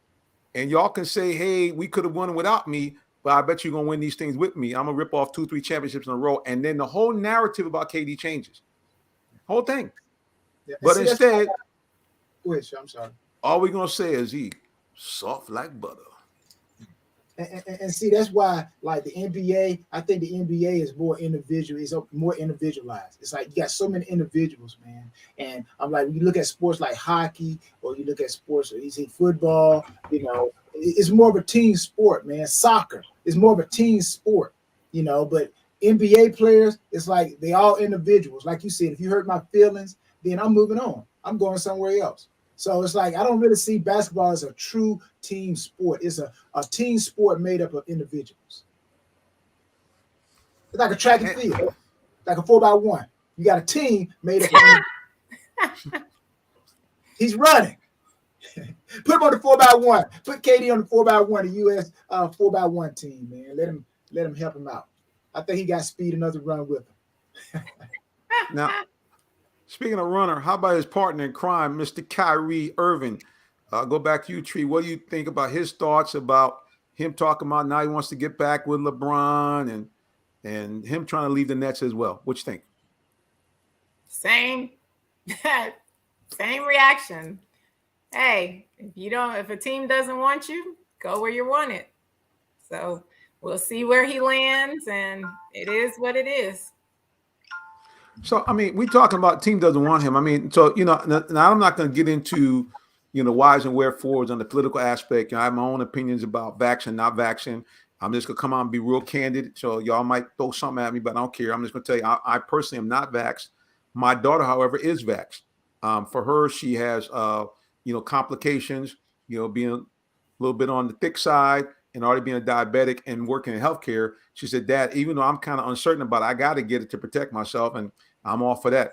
And y'all can say, hey, we could have won without me, but I bet you're going to win these things with me. I'm going to rip off 2-3 championships in a row. And then the whole narrative about KD changes. Whole thing. Yeah, but instead, go ahead, I'm sorry. All we're going to say is he soft like butter. And see, that's why, like the NBA, I think the NBA is more individual. It's more individualized. It's like you got so many individuals, man. And I'm like, when you look at sports like hockey, or you look at sports, or you see football, it's more of a team sport, man. Soccer is more of a team sport, But NBA players, it's like they all individuals. Like you said, if you hurt my feelings, then I'm moving on. I'm going somewhere else. So it's like I don't really see basketball as a true team sport. It's a team sport made up of individuals. It's like a track and field, like a 4x1. You got a team made up of He's running. Put him on the 4x1. Put KD on the 4x1, the U.S. 4x1 team, man. Let him help him out. I think he got speed enough to run with him. Now, Speaking of runner, how about his partner in crime, Mr. Kyrie Irving? Go back to you, Tree. What do you think about his thoughts about him talking about now he wants to get back with LeBron and him trying to leave the Nets as well? What you think? Same reaction. Hey, if a team doesn't want you, go where you want it. So we'll see where he lands, and it is what it is. So, I mean, we talking about team doesn't want him. I mean, so, now I'm not going to get into, whys and wherefores on the political aspect. I have my own opinions about vaccine, not vaccine. I'm just going to come out and be real candid. So y'all might throw something at me, but I don't care. I'm just going to tell you, I personally am not vaxxed. My daughter, however, is vaxxed. For her, she has, complications, being a little bit on the thick side and already being a diabetic and working in healthcare. She said, Dad, even though I'm kind of uncertain about it, I got to get it to protect myself. And I'm all for that.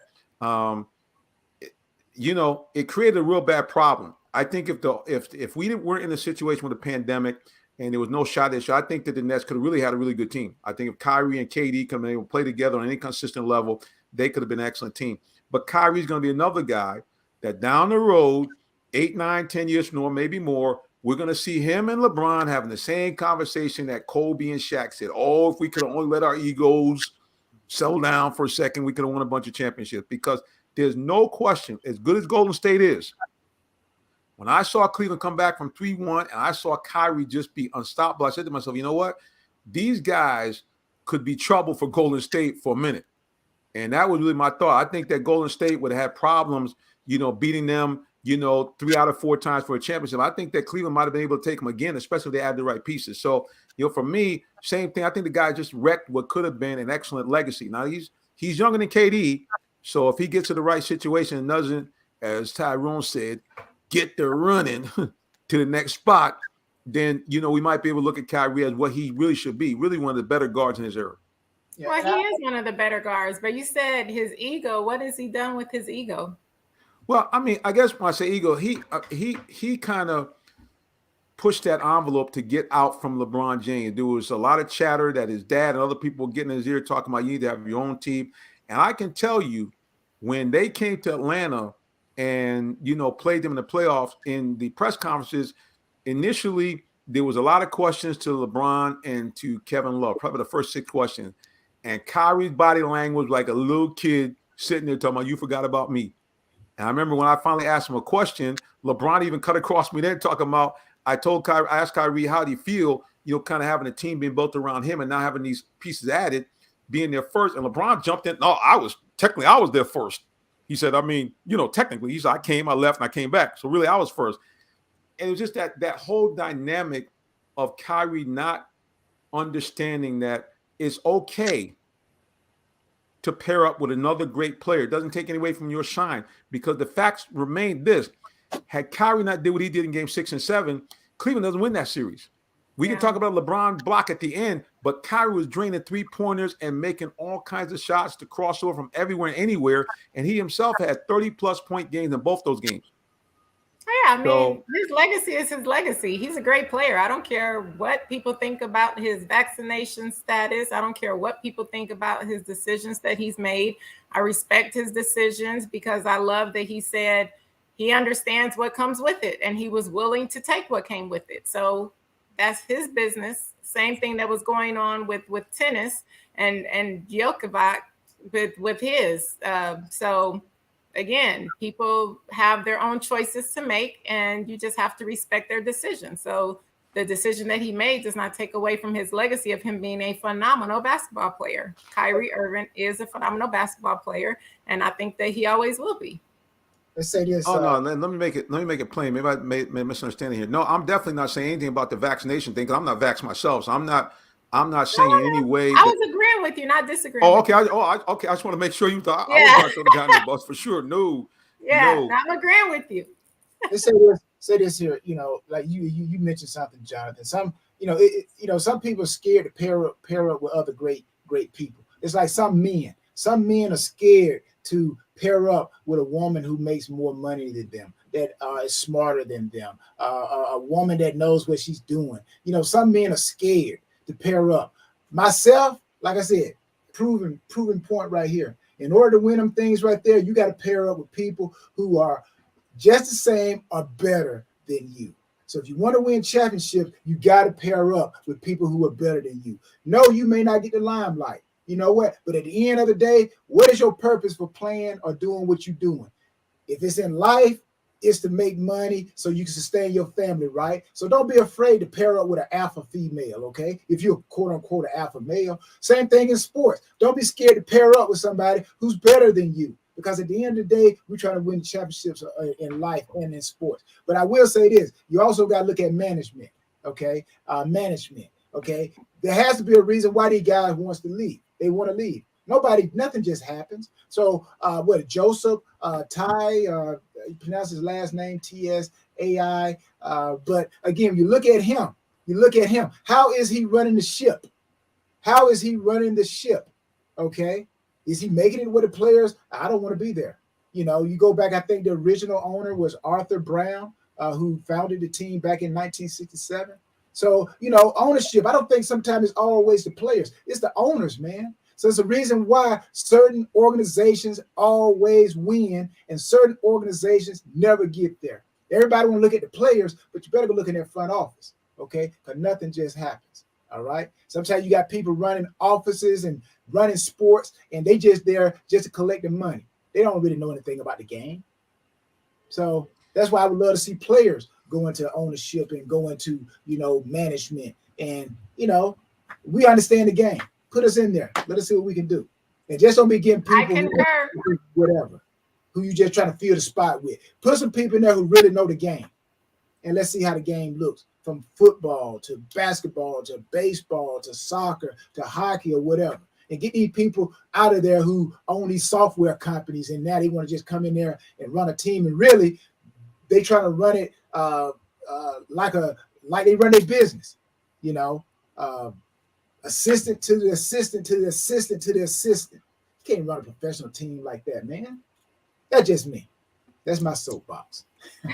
It created a real bad problem. I think if we weren't in a situation with a pandemic and there was no shot issue, I think that the Nets could have really had a really good team. I think if Kyrie and KD come in and play together on any consistent level, they could have been an excellent team. But Kyrie's going to be another guy that down the road, 8, 9, 10 years from now, maybe more, we're going to see him and LeBron having the same conversation that Kobe and Shaq said. Oh, if we could only let our egos settle down for a second, we could have won a bunch of championships. Because there's no question, as good as Golden State is, when I saw Cleveland come back from 3-1 and I saw Kyrie just be unstoppable, I said to myself, you know what? These guys could be trouble for Golden State for a minute. And that was really my thought. I think that Golden State would have had problems, beating them, 3 out of 4 times for a championship. I think that Cleveland might have been able to take them again, especially if they add the right pieces. So, for me, same thing. I think the guy just wrecked what could have been an excellent legacy. Now, he's younger than KD. So if he gets to the right situation and doesn't, as Tyrone said, get the running to the next spot, then, we might be able to look at Kyrie as what he really should be, really one of the better guards in his era. Yeah, well, he is one of the better guards, but you said his ego. What has he done with his ego? Well, I mean, I guess when I say ego, he kind of pushed that envelope to get out from LeBron James. There was a lot of chatter that his dad and other people getting in his ear talking about you need to have your own team. And I can tell you, when they came to Atlanta and, played them in the playoffs, in the press conferences, initially there was a lot of questions to LeBron and to Kevin Love, probably the first 6 questions. And Kyrie's body language like a little kid sitting there talking about, you forgot about me. And I remember when I finally asked him a question, LeBron even cut across me there talking about, I asked Kyrie, how do you feel, kind of having a team being built around him and now having these pieces added, being there first. And LeBron jumped in. No, I was there first. He said, I mean, technically, he said, I left, and I came back. So really, I was first. And it was just that whole dynamic of Kyrie not understanding that it's okay to pair up with another great player. It doesn't take any away from your shine, because the facts remain this. Had Kyrie not did what he did in game 6 and 7, Cleveland doesn't win that series. We can talk about LeBron block at the end, but Kyrie was draining 3-pointers and making all kinds of shots to cross over from everywhere and anywhere. And he himself had 30-plus point games in both those games. Yeah, I mean, his legacy is his legacy. He's a great player. I don't care what people think about his vaccination status. I don't care what people think about his decisions that he's made. I respect his decisions because I love that he said he understands what comes with it, and he was willing to take what came with it. So that's his business. Same thing that was going on with tennis and Djokovic with his. So again, people have their own choices to make, and you just have to respect their decision. So the decision that he made does not take away from his legacy of him being a phenomenal basketball player. Kyrie Irving is a phenomenal basketball player, and I think that he always will be. Let's say this. No. Let me make it plain. Maybe I made a misunderstanding here. No, I'm definitely not saying anything about the vaccination thing, because I'm not vaxxed myself. So I'm not saying in any way. I was agreeing with you, not disagreeing. Oh, okay. Okay. I just want to make sure you thought I was not sure the guy in the bus for sure. No. Yeah, no. I'm agreeing with you. Let's say this here. Like you mentioned something, Jonathan. Some some people are scared to pair up with other great people. It's like some men are scared to pair up with a woman who makes more money than them, that is smarter than them, a woman that knows what she's doing. Some men are scared to pair up. Myself, like I said, proven point right here. In order to win them things right there, you got to pair up with people who are just the same or better than you. So if you want to win championships, you got to pair up with people who are better than you. No, you may not get the limelight. You know what? But at the end of the day, what is your purpose for playing or doing what you're doing? If it's in life, it's to make money so you can sustain your family, right? So don't be afraid to pair up with an alpha female, okay? If you're quote unquote an alpha male. Same thing in sports. Don't be scared to pair up with somebody who's better than you, because at the end of the day, we're trying to win championships in life and in sports. But I will say this, you also got to look at management, okay? Management, okay? There has to be a reason why these guys wants to leave. They want to leave. Nothing just happens. So Joseph Ty, you pronounce his last name Tsai. But again, you look at him. How is he running the ship? Okay. Is he making it with the players? I don't want to be there. You know, you go back, I think the original owner was Arthur Brown, who founded the team back in 1967. So, you know, ownership, I don't think sometimes it's always the players. It's the owners, man. So it's the reason why certain organizations always win and certain organizations never get there. Everybody want to look at the players, but you better go look in their front office, okay? Because nothing just happens, all right? Sometimes you got people running offices and running sports, and they just there just to collect the money. They don't really know anything about the game. So that's why I would love to see players go into ownership and go into, you know, management. And, you know, we understand the game. Put us in there. Let us see what we can do. And just don't be getting people who you just trying to fill the spot with. Put some people in there who really know the game. And let's see how the game looks, from football to basketball to baseball to soccer to hockey or whatever. And get these people out of there who own these software companies, and now they want to just come in there and run a team. And really, they try to run it like they run their business, you know. Assistant to the assistant to the assistant to the assistant. You can't run a professional team like that, man. That's just me. That's my soapbox.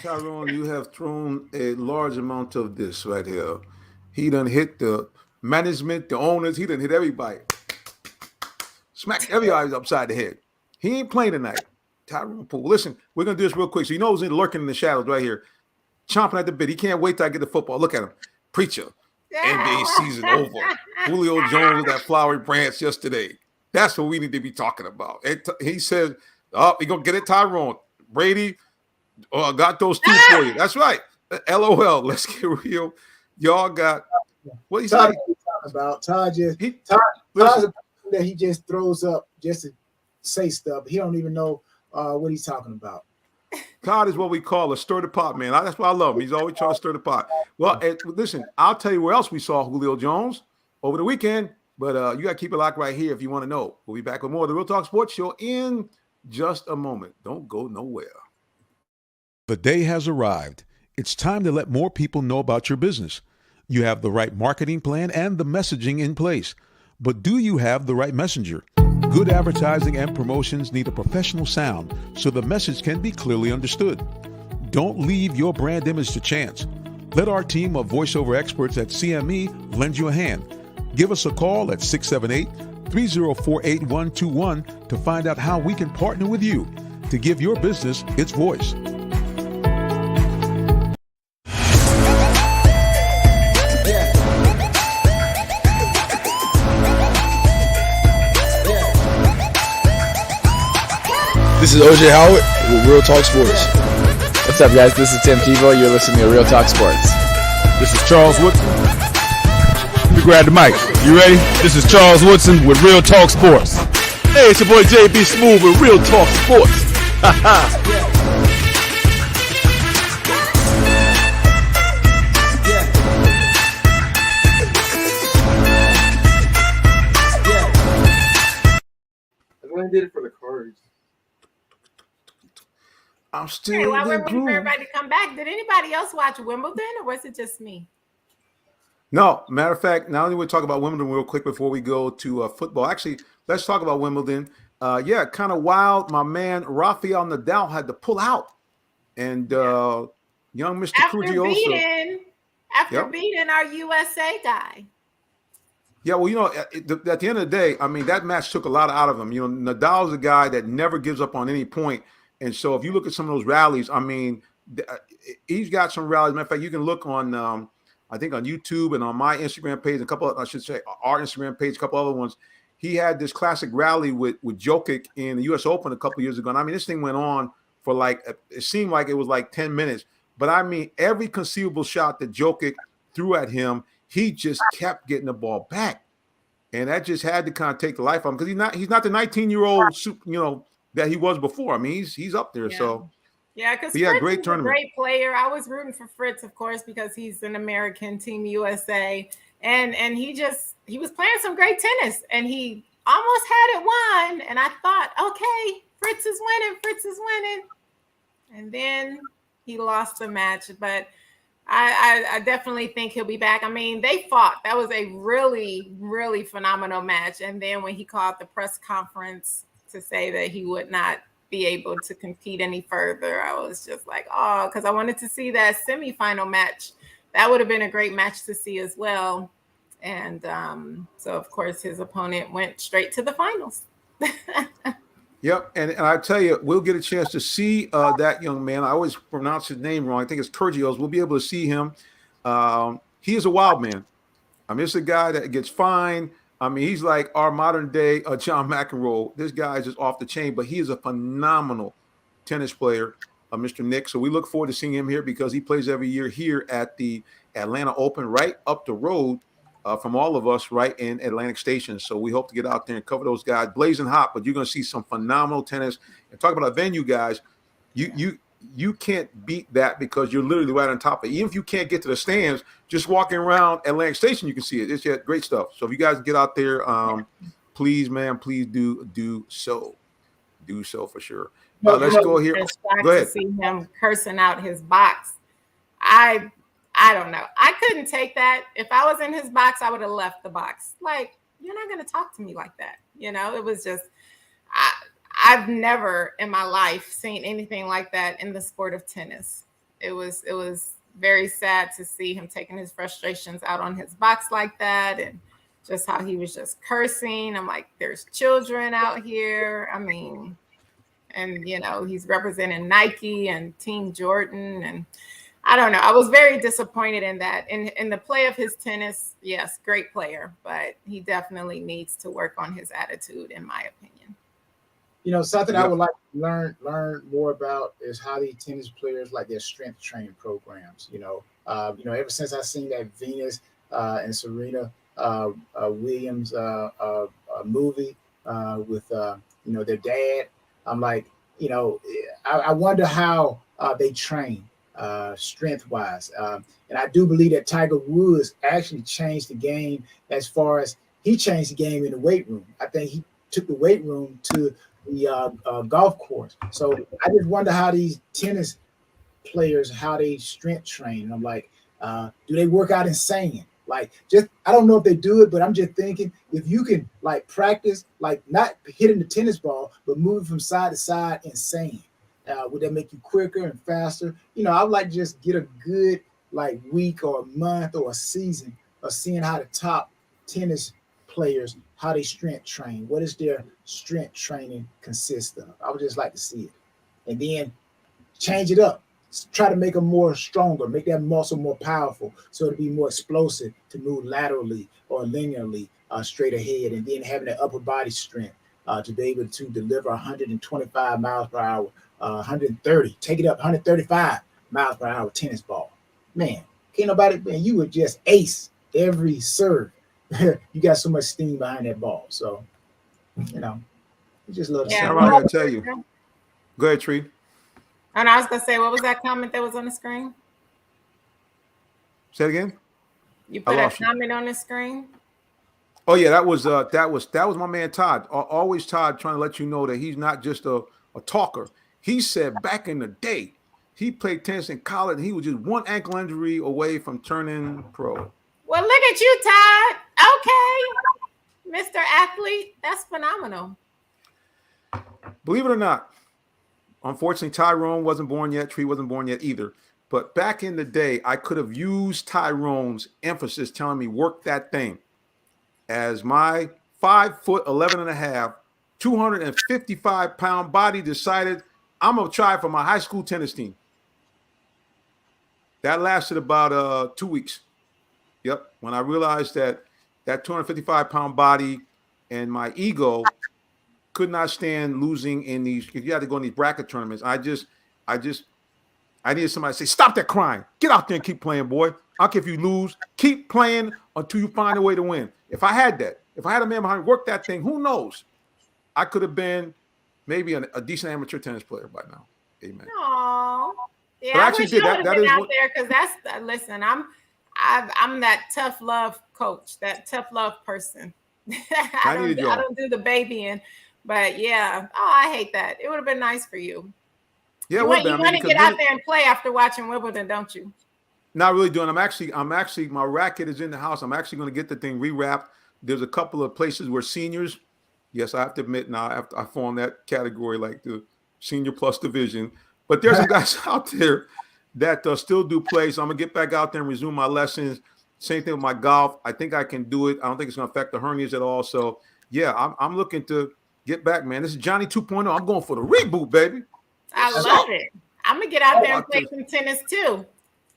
Tyrone, you have thrown a large amount of this right here. He done hit the management, the owners. He done hit everybody. Smacked everybody upside the head. He ain't playing tonight. Tyrone Poole. Listen, we're going to do this real quick. So you know who's lurking in the shadows right here. Chomping at the bit. He can't wait till I get the football. Look at him. Preacher. NBA season over. Julio Jones with that flowery branch yesterday. That's what we need to be talking about. He said, "Oh, we gonna get it, Tyrone. Brady got those two for you." That's right. LOL. Let's get real. Y'all got what he said about Todd. Todd's a person that he just throws up just to say stuff. He don't even know what he's talking about. Todd is what we call a stir the pot, man. That's why I love him. He's always trying to stir the pot. Well, listen, I'll tell you where else we saw Julio Jones over the weekend, but you got to keep it locked right here if you want to know. We'll be back with more of the Real Talk Sports Show in just a moment. Don't go nowhere. The day has arrived. It's time to let more people know about your business. You have the right marketing plan and the messaging in place. But do you have the right messenger? Good advertising and promotions need a professional sound so the message can be clearly understood. Don't leave your brand image to chance. Let our team of voiceover experts at CME lend you a hand. Give us a call at 678-304-8121 to find out how we can partner with you to give your business its voice. This is OJ Howard with Real Talk Sports. What's up, guys? This is Tim Tebow. You're listening to Real Talk Sports. This is Charles Woodson. Let me grab the mic. You ready? This is Charles Woodson with Real Talk Sports. Hey, it's your boy JB Smooth with Real Talk Sports. I did it for the cards. I'm still while we're waiting for everybody to come back, did anybody else watch Wimbledon, or was it just me? No, matter of fact, now we'll talk about Wimbledon real quick before we go to football. Actually, let's talk about Wimbledon. Kind of wild. My man Rafael Nadal had to pull out, and young Mr. Kyrgios after beating our USA guy. Yeah, well, at the end of the day, I mean, that match took a lot out of him. Nadal's a guy that never gives up on any point. And so if you look at some of those rallies, I mean, he's got some rallies. Matter of fact, you can look on, I think on YouTube and on my Instagram page, I should say our Instagram page, a couple other ones. He had this classic rally with Jokic in the U.S. Open a couple years ago. And I mean, this thing went on for it seemed like it was like 10 minutes. But I mean, every conceivable shot that Jokic threw at him, he just kept getting the ball back. And that just had to kind of take the life of him because he's not the 19-year-old, that he was before. I mean, he's up there. Yeah. So yeah, because he had Fritz a great is tournament. a great player. I was rooting for Fritz, of course, because he's an American, Team USA, and he was playing some great tennis, and he almost had it won. And I thought, okay, Fritz is winning, and then he lost the match, but. I definitely think he'll be back. I mean, they fought. That was a really, really phenomenal match. And then when he called the press conference to say that he would not be able to compete any further, I was just like, oh, because I wanted to see that semifinal match. That would have been a great match to see as well. And so, of course, his opponent went straight to the finals. Yep, and I tell you, we'll get a chance to see that young man. I always pronounce his name wrong. I think it's Kyrgios. We'll be able to see him. He is a wild man. I mean, it's a guy that gets fined. I mean, he's like our modern day John McEnroe. This guy is just off the chain, but he is a phenomenal tennis player, Mr. Nick. So we look forward to seeing him here because he plays every year here at the Atlanta Open, right up the road from all of us right in Atlantic Station. So we hope to get out there and cover those guys. Blazing hot, but you're going to see some phenomenal tennis. And talk about a venue, guys. You can't beat that because you're literally right on top of it. Even if you can't get to the stands, just walking around Atlantic Station, you can see it. It's just great stuff. So if you guys get out there, please, man, please do so. Do so for sure. Let's go here. Go ahead. To see him cursing out his box. I don't know. I couldn't take that. If I was in his box, I would have left the box. Like, you're not going to talk to me like that. It was just, I've never in my life seen anything like that in the sport of tennis. It was very sad to see him taking his frustrations out on his box like that. And just how he was just cursing. I'm like, there's children out here. I mean, and, he's representing Nike and Team Jordan. And I don't know. I was very disappointed in that. In the play of his tennis, yes, great player, but he definitely needs to work on his attitude, in my opinion. Something I would like to learn more about is how these tennis players like their strength training programs. Ever since I seen that Venus and Serena Williams movie with their dad, I'm like, I wonder how they train. Strength wise. And I do believe that Tiger Woods actually changed the game as far as he changed the game in the weight room. I think he took the weight room to the golf course. So I just wonder how these tennis players, how they strength train. And I'm like, do they work out in sand? Like, I don't know if they do it, but I'm just thinking if you can like practice, like not hitting the tennis ball, but moving from side to side in sand. Would that make you quicker and faster? I would like to just get a good like week or a month or a season of seeing how the top tennis players, how they strength train. What is their strength training consist of? I would just like to see it. And then change it up. Try to make them more stronger, make that muscle more powerful so it'll be more explosive to move laterally or linearly straight ahead. And then having that upper body strength to be able to deliver 125 miles per hour. 130, take it up 135 miles per hour tennis ball. Man, can't nobody, man, you would just ace every serve. You got so much steam behind that ball. So, you just love to see. I gotta tell you. Go ahead, Tree. And I was gonna say, what was that comment that was on the screen? Say it again. You put a comment on the screen. Oh yeah, that was my man Todd. Always Todd trying to let you know that he's not just a talker. He said back in the day, he played tennis in college and he was just one ankle injury away from turning pro. Well, look at you, Todd. Okay, Mr. Athlete, that's phenomenal. Believe it or not, unfortunately, Tyrone wasn't born yet. Tree wasn't born yet either. But back in the day, I could have used Tyrone's emphasis telling me, work that thing. as my 5'11.5", 255-pound body decided I'm going to try for my high school tennis team. That lasted about 2 weeks. Yep. When I realized that 255-pound body and my ego could not stand losing in these, if you had to go in these bracket tournaments, I needed somebody to say, stop that crying. Get out there and keep playing, boy. I don't care if you lose. Keep playing until you find a way to win. If I had a man behind me work that thing, who knows? I could have been maybe a decent amateur tennis player by now. Amen. Aww. Yeah, But I I actually wish did you that. would That have been is out what, there because listen, I'm that tough love coach, that tough love person. I don't do the babying, but yeah. Oh, I hate that. It would have been nice for you. Yeah, you want to get out there and play after watching Wimbledon, don't you? Not really doing. I'm actually my racket is in the house. I'm actually going to get the thing rewrapped. There's a couple of places where seniors, yes, I have to admit now, I fall in that category, like the senior plus division. But there's some guys out there that still do play. So I'm gonna get back out there and resume my lessons. Same thing with my golf. I think I can do it. I don't think it's gonna affect the hernias at all. So yeah, I'm looking to get back, man. This is Johnny 2.0. I'm going for the reboot, baby. I love it. I'm gonna get out there and play some tennis too.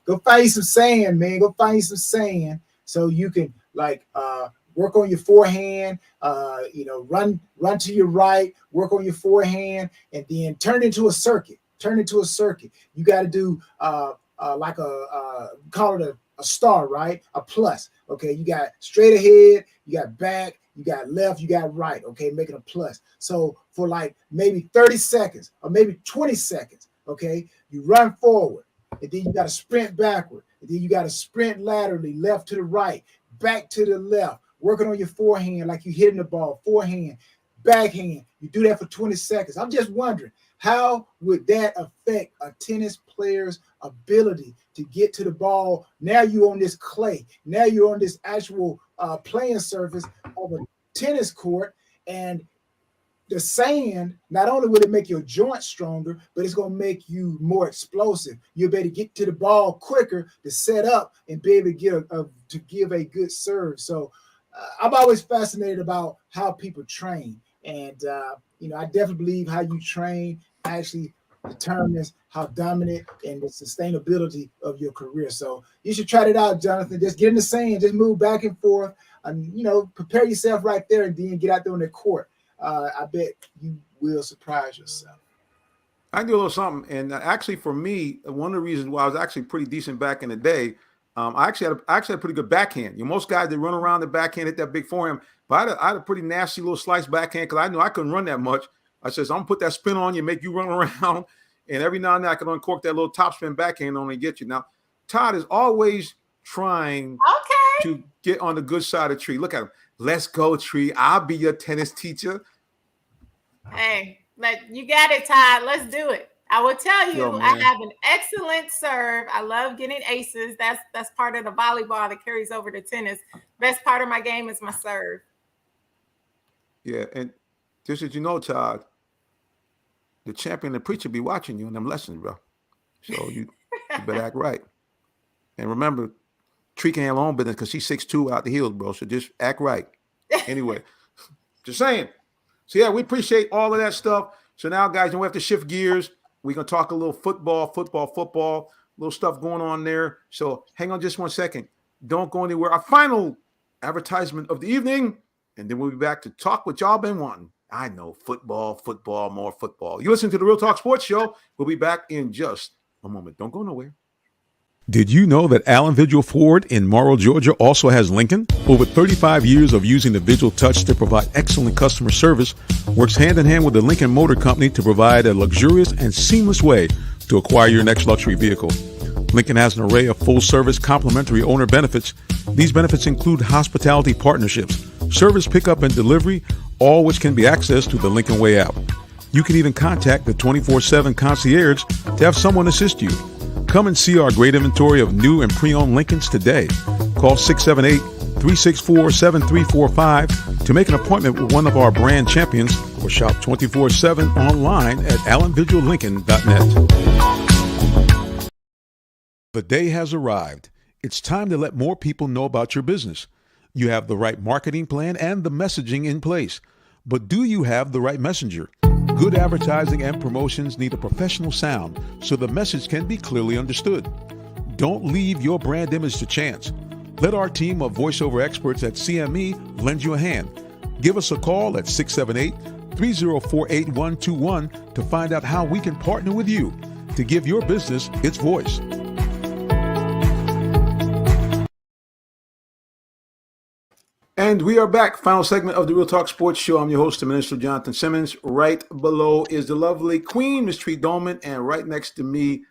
Go find some sand, man. Go find some sand so you can work on your forehand. Run to your right, work on your forehand, and then turn into a circuit. You got to do call it a star, right? A plus. Okay, you got straight ahead, you got back, you got left, you got right. Okay, make it a plus. So for like maybe 30 seconds or maybe 20 seconds, okay, you run forward, and then you got to sprint backward, and then you got to sprint laterally, left to the right, back to the left, working on your forehand like you're hitting the ball, forehand, backhand. You do that for 20 seconds. I'm just wondering, how would that affect a tennis player's ability to get to the ball? Now you're on this clay. Now you're on this actual playing surface of a tennis court, and the sand, not only will it make your joints stronger, but it's going to make you more explosive. You'll be able to get to the ball quicker to set up and be able to give a good serve. So I'm always fascinated about how people train. And, I definitely believe how you train actually determines how dominant and the sustainability of your career. So you should try it out, Jonathan. Just get in the sand, just move back and forth, and, prepare yourself right there and then get out there on the court. I bet you will surprise yourself. I can do a little something. And actually, for me, one of the reasons why I was actually pretty decent back in the day, I actually had a pretty good backhand. Most guys that run around the backhand hit that big forehand, but I had a pretty nasty little slice backhand because I knew I couldn't run that much. I says, I'm gonna put that spin on you, make you run around, and every now and then I can uncork that little topspin backhand on and get you. Now, Todd is always trying to get on the good side of the tree. Look at him. Let's go, tree. I'll be your tennis teacher. Hey, you got it, Todd. Let's do it. I will tell you, I have an excellent serve. I love getting aces. That's part of the volleyball that carries over to tennis. Best part of my game is my serve. Yeah, and just as you know, Todd, the champion and the preacher be watching you in them lessons, bro. So you better act right. And remember, Tree can handle her own business because she's 6'2" out the heels, bro. So just act right. Anyway, just saying. So yeah, we appreciate all of that stuff. So now, guys, we have to shift gears. We're going to talk a little football, little stuff going on there. So hang on just 1 second. Don't go anywhere. Our final advertisement of the evening, and then we'll be back to talk what y'all been wanting. I know, football, more football. You listen to the Real Talk Sports Show. We'll be back in just a moment. Don't go nowhere. Did you know that Allen Vigil Ford in Morrow, Georgia also has Lincoln? Over 35 years of using the Vigil Touch to provide excellent customer service, works hand in hand with the Lincoln Motor Company to provide a luxurious and seamless way to acquire your next luxury vehicle. Lincoln has an array of full-service complimentary owner benefits. These benefits include hospitality partnerships, service pickup and delivery, all which can be accessed through the Lincoln Way app. You can even contact the 24/7 concierge to have someone assist you. Come and see our great inventory of new and pre-owned Lincolns today. Call 678-364-7345 to make an appointment with one of our brand champions or shop 24/7 online at allenvigillincoln.net. The day has arrived. It's time to let more people know about your business. You have the right marketing plan and the messaging in place. But do you have the right messenger? Good advertising and promotions need a professional sound so the message can be clearly understood. Don't leave your brand image to chance. Let our team of voiceover experts at CME lend you a hand. Give us a call at 678-304-8121 to find out how we can partner with you to give your business its voice. And we are back. Final segment of the Real Talk Sports Show. I'm your host, the Minister Jonathan Simmons. Right below is the lovely Queen, Miss Tree Dolman, and right next to me,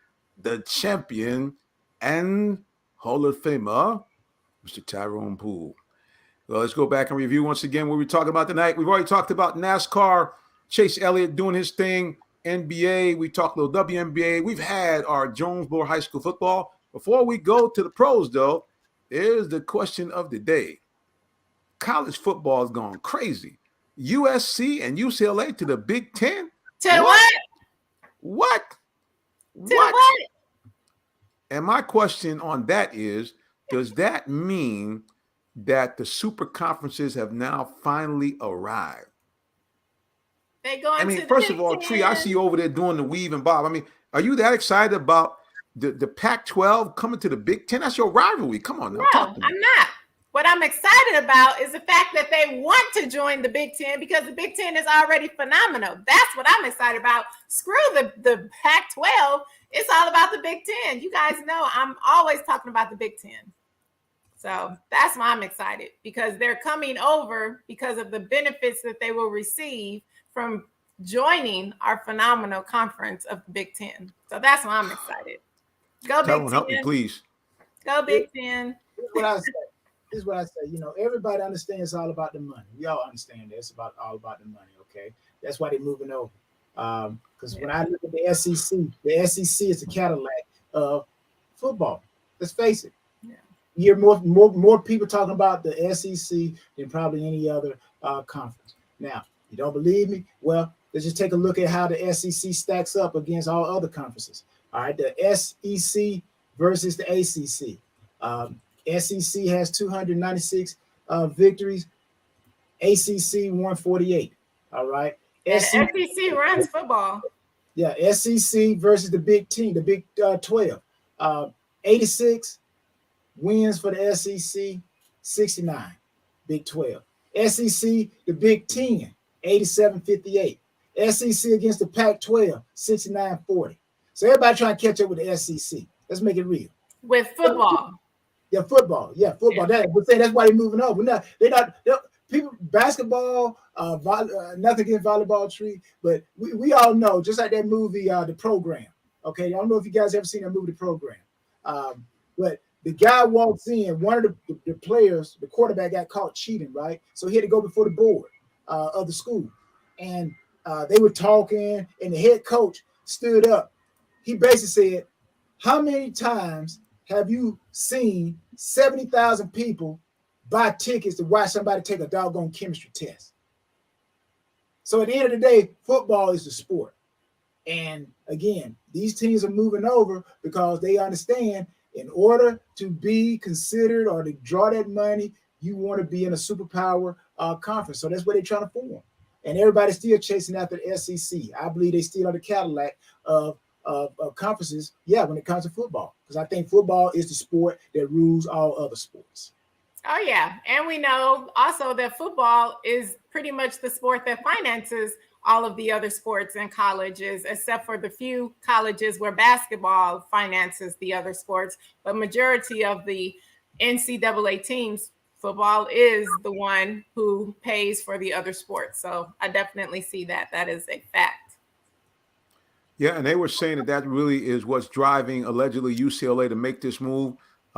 the champion and Hall of Famer, Mr. Tyrone Poole. Well, let's go back and review once again what we're talking about tonight. We've already talked about NASCAR, Chase Elliott doing his thing, NBA. We talked a little WNBA. We've had our Jonesboro High School football. Before we go to the pros, though, here's the question of the day. College football has gone crazy. USC and UCLA to the Big Ten? To what? What? To what? And my question on that is, does that mean that the super conferences have now finally arrived? They going I mean, to first the of all, Big Tree, I Ten. see you over there doing the weave and bob. I mean, are you that excited about the Pac-12 coming to the Big Ten? That's your rivalry. Come on now. No, Talk to me. I'm not. What I'm excited about is the fact that they want to join the Big Ten because the Big Ten is already phenomenal. That's what I'm excited about. Screw the Pac-12. It's all about the Big Ten. You guys know I'm always talking about the Big Ten. So that's why I'm excited, because they're coming over because of the benefits that they will receive from joining our phenomenal conference of the Big Ten. So that's why I'm excited. Go Big Ten. Help me, please. Go Big Ten. Here's what I say. You know, everybody understands it's all about the money. We all understand that it's all about the money. Okay, that's why they're moving over. Because when I look at the SEC is the Cadillac of football. Let's face it. Yeah. You hear more people talking about the SEC than probably any other conference. Now, you don't believe me? Well, let's just take a look at how the SEC stacks up against all other conferences. All right, the SEC versus the ACC. SEC has 296 victories. ACC 148. All right. SEC runs football. Yeah, SEC versus the Big Ten, the Big 12. 86 wins for the SEC, 69. Big 12. SEC, the Big 10, 87-58. SEC against the Pac-12, 69-40. So everybody trying to catch up with the SEC. Let's make it real. With football. Yeah, football. Yeah, football. Yeah. That's why they're moving over. They're people basketball, nothing against volleyball, Tree, but we all know, just like that movie, The Program. Okay, I don't know if you guys ever seen that movie, The Program. But the guy walks in, one of the players, the quarterback, got caught cheating, right? So he had to go before the board of the school. And they were talking, and the head coach stood up. He basically said, how many times have you seen 70,000 people buy tickets to watch somebody take a doggone chemistry test? So at the end of the day, football is the sport. And again, these teams are moving over because they understand in order to be considered or to draw that money, you want to be in a superpower conference. So that's what they're trying to form. And everybody's still chasing after the SEC. I believe they still are the Cadillac of conferences, when it comes to football, because I think football is the sport that rules all other sports. Oh, yeah. And we know also that football is pretty much the sport that finances all of the other sports and colleges, except for the few colleges where basketball finances the other sports. But majority of the NCAA teams, football is the one who pays for the other sports. So I definitely see that. That is a fact. Yeah, and they were saying that really is what's driving allegedly UCLA to make this move.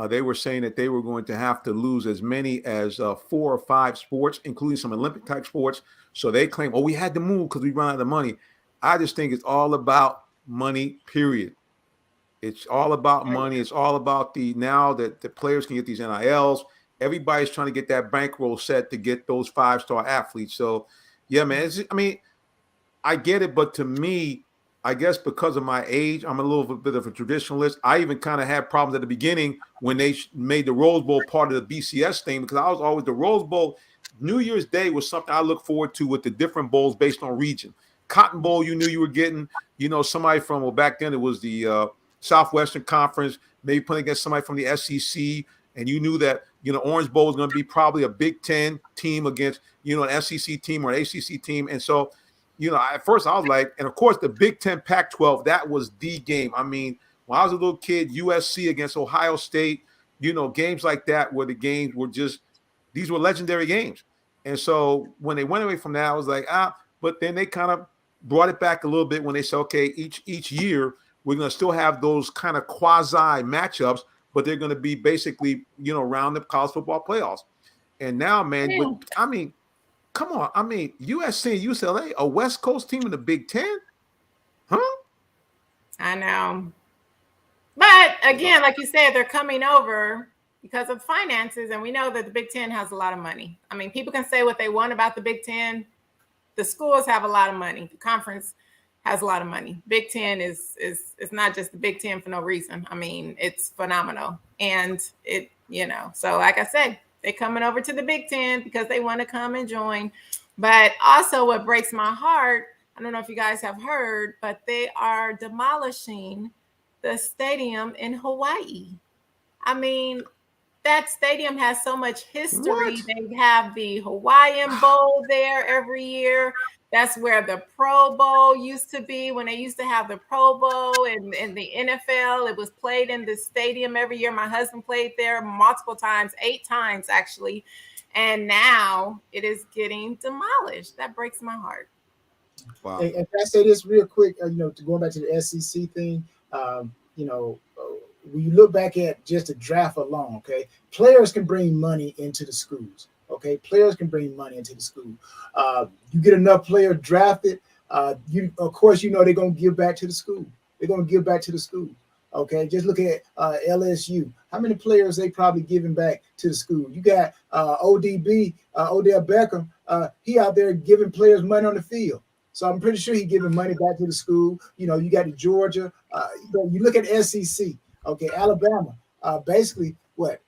They were saying that they were going to have to lose as many as 4 or 5 sports, including some Olympic type sports. So they claim, we had to move because we run out of money. I just think it's all about money, period. It's all about money. It's all about now that the players can get these NILs. Everybody's trying to get that bankroll set to get those 5-star athletes. So, yeah, man, I get it. But to me, I guess because of my age, I'm a little bit of a traditionalist. I even kind of had problems at the beginning when they made the Rose Bowl part of the BCS thing, because I was always the Rose Bowl. New Year's Day was something I look forward to with the different bowls based on region. Cotton Bowl, you knew you were getting, somebody from, well, back then it was the Southwestern Conference, maybe playing against somebody from the SEC, and you knew that, Orange Bowl was going to be probably a Big Ten team against, an SEC team or an ACC team. And so, at first I was like, and of course the Big Ten Pac-12, that was the game. I mean, when I was a little kid, USC against Ohio State, games like that where the games were just, these were legendary games. And so when they went away from that, I was like, but then they kind of brought it back a little bit when they said, okay, each year we're going to still have those kind of quasi matchups, but they're going to be basically, around the college football playoffs. And now, man, come on. I mean, USC and UCLA, a West Coast team in the Big Ten? Huh? I know. But again, like you said, they're coming over because of finances, and we know that the Big Ten has a lot of money. I mean, people can say what they want about the Big Ten. The schools have a lot of money. The conference has a lot of money. Big Ten is not just the Big Ten for no reason. I mean, it's phenomenal. And it, so like I said, they're coming over to the Big Ten because they want to come and join. But also what breaks my heart, I don't know if you guys have heard, but they are demolishing the stadium in Hawaii. I mean, that stadium has so much history. What? They have the Hawaiian Bowl there every year. That's where the Pro Bowl used to be, when they used to have the Pro Bowl in the NFL. It was played in the stadium every year. My husband played there multiple times, 8 times actually. And now it is getting demolished. That breaks my heart. Wow. And can I say this real quick, to going back to the SEC thing, when you look back at just the draft alone, okay, players can bring money into the schools. Okay, players can bring money into the school. You get enough players drafted, of course, they're going to give back to the school. They're going to give back to the school. Okay, just look at LSU. How many players they probably giving back to the school? You got ODB, Odell Beckham. He out there giving players money on the field. So I'm pretty sure he's giving money back to the school. You got the Georgia. You look at SEC. Okay, Alabama. Basically, what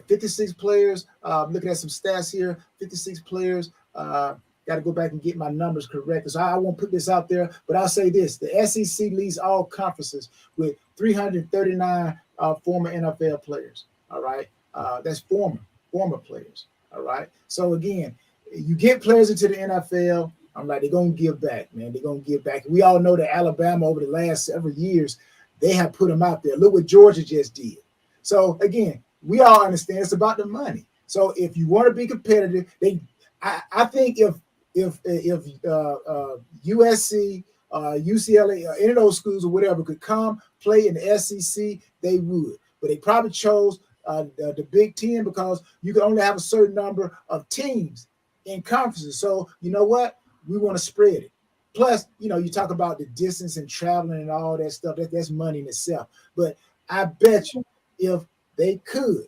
56 players. Looking at some stats here, 56 players. Got to go back and get my numbers correct. So I won't put this out there, but I'll say this: the SEC leads all conferences with 339 former NFL players. All right, that's former players. All right. So again, you get players into the NFL. I'm like, they're gonna give back, man. They're gonna give back. We all know that Alabama over the last several years, they have put them out there. Look what Georgia just did. So again, we all understand it's about the money. So if you want to be competitive, I think if USC, UCLA, any of those schools or whatever could come play in the SEC, they would. But they probably chose the Big Ten because you can only have a certain number of teams in conferences. So you know what? We want to spread it. Plus, you talk about the distance and traveling and all that stuff. That's money in itself. But I bet you if they could,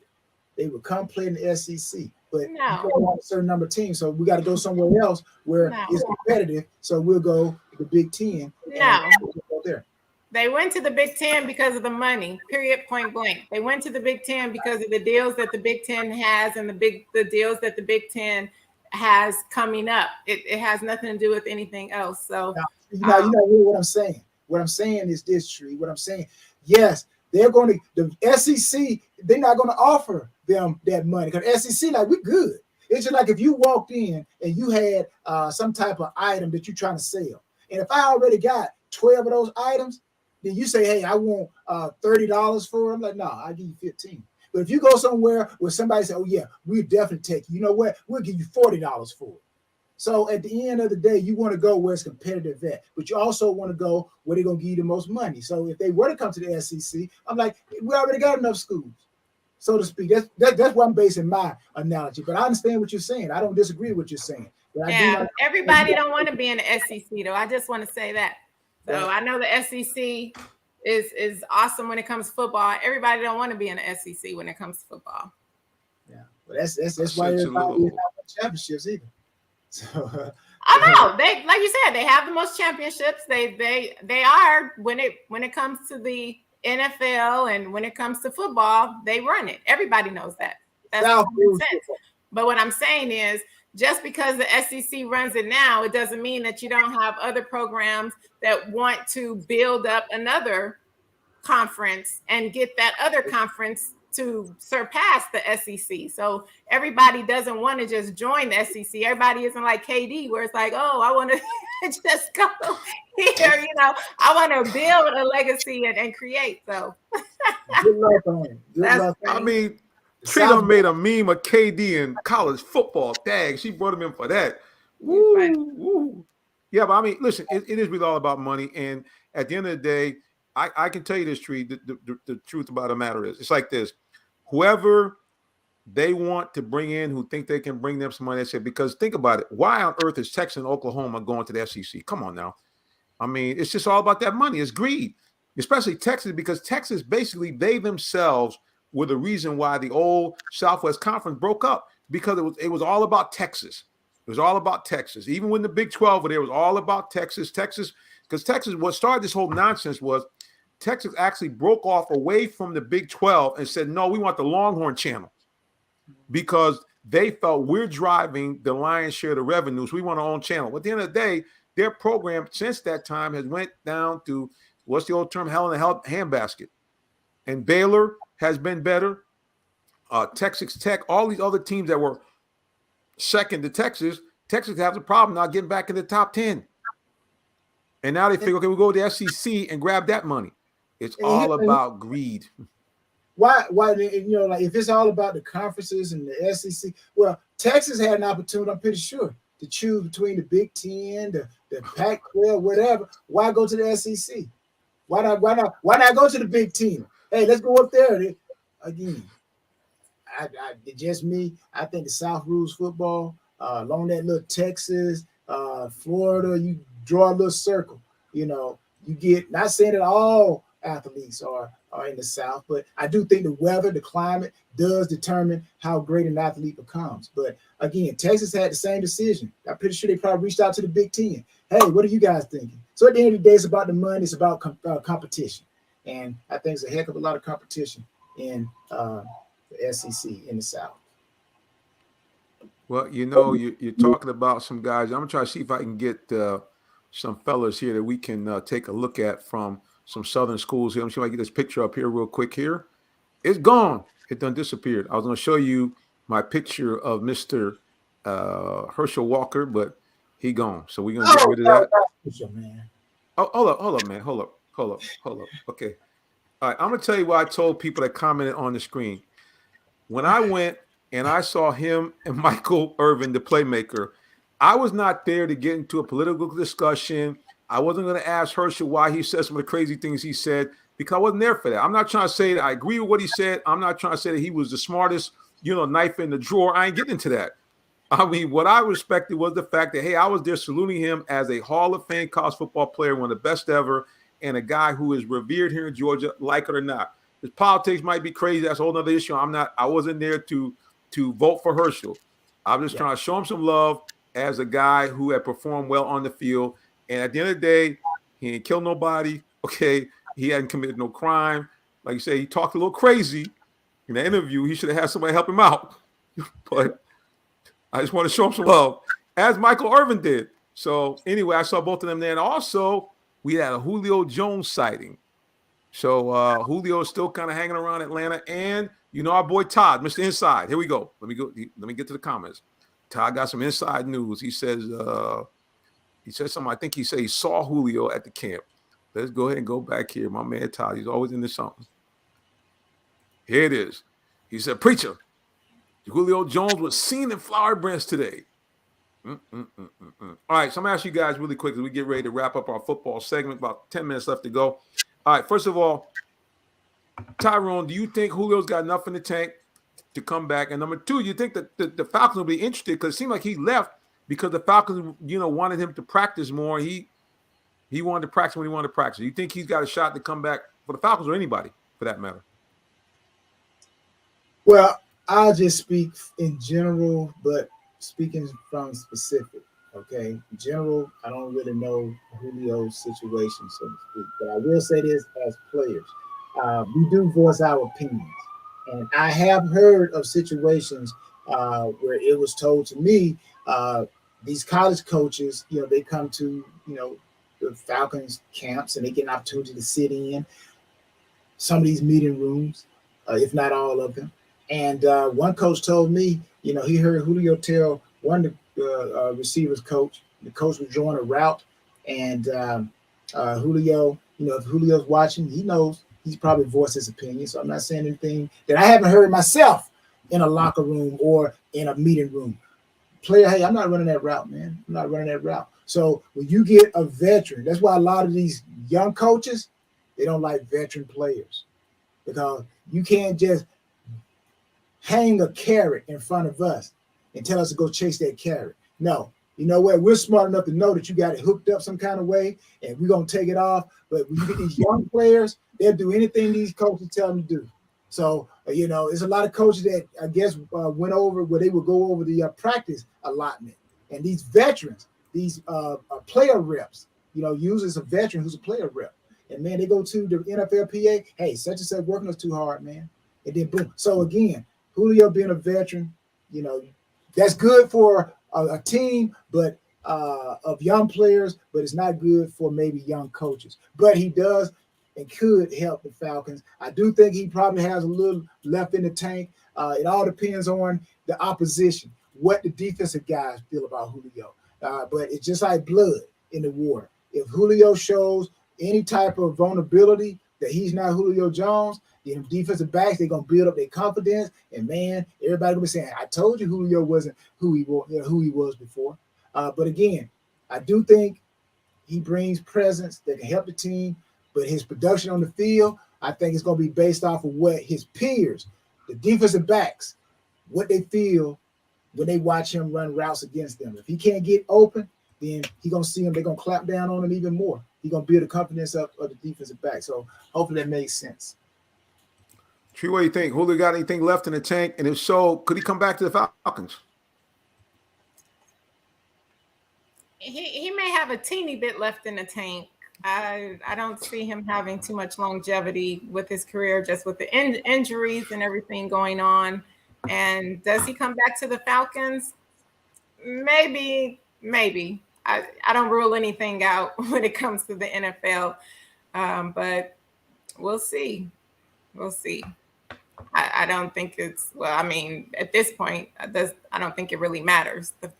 they would come play in the SEC. But you don't want a certain number of teams, so we got to go somewhere else where it's competitive. So we'll go to the Big Ten. We'll go there. They went to the Big Ten because of the money, period, point blank. They went to the Big Ten because of the deals that the Big Ten has and the deals that the Big Ten has coming up. It has nothing to do with anything else. So now you know what I'm saying. What I'm saying is this, Tree. What I'm saying, yes, they're going to the SEC. They're not going to offer them that money because SEC, like, we good. It's just like if you walked in and you had some type of item that you're trying to sell, and if I already got 12 of those items, then you say, hey, I want $30 for it. I'm like, no, I'll give you 15. But if you go somewhere where somebody say, oh yeah, we'll definitely take you. You know what? We'll give you $40 for it. So at the end of the day, you want to go where it's competitive at, but you also want to go where they're going to give you the most money. So if they were to come to the SEC, I'm like, we already got enough schools, so to speak. That's where I'm basing my analogy. But I understand what you're saying. I don't disagree with what you're saying. But everybody don't want to be in the SEC, though. I just want to say that. So I know the SEC is awesome when it comes to football. Everybody don't want to be in the SEC when it comes to football. Yeah, but that's why everybody not championships either. So I know they, like you said, they have the most championships. They are when it comes to the NFL and when it comes to football, they run it. Everybody knows that. That's common sense. But what I'm saying is, just because the SEC runs it now, it doesn't mean that you don't have other programs that want to build up another conference and get that other conference to surpass the SEC. So everybody doesn't want to just join the SEC. Everybody isn't like KD, where it's like, oh, I want to just go here. You know, I want to build a legacy and create. So Good luck on it. Good luck. I mean, Trina made a meme of KD in college football. Dang, she brought him in for that. Woo, woo. Yeah, but I mean, listen, it is really all about money. And at the end of the day, I can tell you this, Tree, the truth about the matter is, it's like this. Whoever they want to bring in who think they can bring them some money, they say, because think about it. Why on earth is Texas and Oklahoma going to the SEC? Come on now. I mean, it's just all about that money. It's greed, especially Texas, because Texas basically, they themselves were the reason why the old Southwest Conference broke up, because it was all about Texas. It was all about Texas. Even when the Big 12 were there, it was all about Texas. Because Texas, what started this whole nonsense was Texas actually broke off away from the Big 12 and said, no, we want the Longhorn Channel, because they felt we're driving the lion's share of the revenues. We want our own channel. But at the end of the day, their program since that time has went down to, what's the old term, hell in a handbasket. And Baylor has been better. Texas Tech, all these other teams that were second to Texas has a problem now getting back in the top 10. And now they figure, okay, we'll go to the SEC and grab that money. It's all about greed. Why, you know, like if it's all about the conferences and the SEC, well, Texas had an opportunity, I'm pretty sure, to choose between the Big 10, the Pac-12, whatever. Why go to the SEC? Why not go to the Big 10? Hey, let's go up there. Again, it's just me. I think the South rules football. Along that little Texas, Florida, you draw a little circle. You know, you get, not saying that all athletes are in the South, but I do think the weather, the climate does determine how great an athlete becomes. But again, Texas had the same decision. I'm pretty sure they probably reached out to the Big 10. Hey, what are you guys thinking? So at the end of the day, it's about the money. It's about competition. And I think it's a heck of a lot of competition in the SEC in the South. Well, you know, you're talking about some guys. I'm going to try to see if I can get some fellas here that we can take a look at from some Southern schools here. I'm sure I get this picture up here real quick here. It's gone. It done disappeared. I was going to show you my picture of Mr. Herschel Walker, but he gone. So we're going to get rid of that. Oh, hold up, man. Hold up. Okay. All right. I'm going to tell you what I told people that commented on the screen. When I went and I saw him and Michael Irvin, the playmaker, I was not there to get into a political discussion. I wasn't going to ask Herschel why he said some of the crazy things he said, because I wasn't there for that. I'm not trying to say that I agree with what he said. I'm not trying to say that he was the smartest, knife in the drawer. I ain't getting into that. I mean, what I respected was the fact that, hey, I was there saluting him as a Hall of Fame college football player, one of the best ever, and a guy who is revered here in Georgia, like it or not. His politics might be crazy. That's a whole other issue. I wasn't there to vote for Herschel. I was just trying to show him some love as a guy who had performed well on the field. And at the end of the day, he ain't killed nobody. Okay. He hadn't committed no crime. Like you say, he talked a little crazy in the interview. He should have had somebody help him out. But I just want to show him some love, as Michael Irvin did. So anyway, I saw both of them there. And also, we had a Julio Jones sighting. So Julio is still kind of hanging around Atlanta. And our boy Todd, Mr. Inside. Here we go. Let me get to the comments. Todd got some inside news. He says something. I think he said he saw Julio at the camp. Let's go ahead and go back here. My man Todd, he's always into something. Here it is. He said, "Preacher, Julio Jones was seen in Flower Branch today." All right, so I'm going to ask you guys really quick as we get ready to wrap up our football segment. About 10 minutes left to go. All right, first of all, Tyrone, do you think Julio's got enough in the tank to come back? And number two, you think that the Falcons will be interested, because it seemed like he left because the Falcons, wanted him to practice more. He wanted to practice when he wanted to practice. Do you think he's got a shot to come back for the Falcons, or anybody for that matter? Well, I'll just speak in general, but speaking from specific. Okay, in general, I don't really know Julio's situation, so to speak. But I will say this: as players, we do voice our opinions, and I have heard of situations where it was told to me, these college coaches, they come to the Falcons camps and they get an opportunity to sit in some of these meeting rooms, if not all of them. And one coach told me, he heard Julio tell one of the receivers coach, the coach was drawing a route, and Julio, if Julio's watching, he knows he's probably voiced his opinion. So I'm not saying anything that I haven't heard myself in a locker room or in a meeting room. Player, hey, I'm not running that route, man. I'm not running that route. So when you get a veteran, that's why a lot of these young coaches, they don't like veteran players, because you can't just hang a carrot in front of us and tell us to go chase that carrot. No, you know what? We're smart enough to know that you got it hooked up some kind of way, and we're going to take it off. But when you get these young players, they'll do anything these coaches tell them to do. So, there's a lot of coaches that I guess went over where they would go over the practice allotment. And these veterans, these player reps, uses a veteran who's a player rep. And, man, they go to the NFLPA, hey, such and such working us too hard, man. And then, boom. So, again, Julio being a veteran, that's good for a team, but of young players, but it's not good for maybe young coaches. But he does and could help the Falcons. I do think he probably has a little left in the tank. It all depends on the opposition, what the defensive guys feel about Julio. But it's just like blood in the water. If Julio shows any type of vulnerability that he's not Julio Jones, then defensive backs, they're going to build up their confidence. And, man, everybody going to be saying, I told you Julio wasn't who he was before. But, again, I do think he brings presence that can help the team. But his production on the field, I think it's going to be based off of what his peers, the defensive backs, what they feel when they watch him run routes against them. If he can't get open, then he's going to see him. They're going to clamp down on him even more. He's going to build the confidence up of the defensive back. So hopefully that makes sense. Tree, what do you think? Julio got anything left in the tank? And if so, could he come back to the Falcons? He may have a teeny bit left in the tank. I don't see him having too much longevity with his career, just with the injuries and everything going on. And does he come back to the Falcons? Maybe. I don't rule anything out when it comes to the NFL, but we'll see. I don't think at this point, I don't think it really matters. The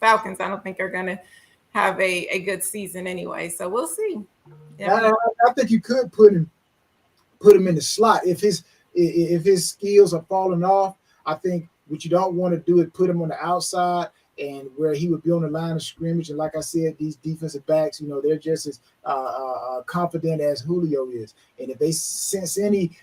Falcons, I don't think are going to have a good season anyway. So we'll see. Yeah. I think you could put him in the slot if his skills are falling off. I think what you don't want to do is put him on the outside and where he would be on the line of scrimmage. And like I said, these defensive backs, they're just as confident as Julio is. And if they sense any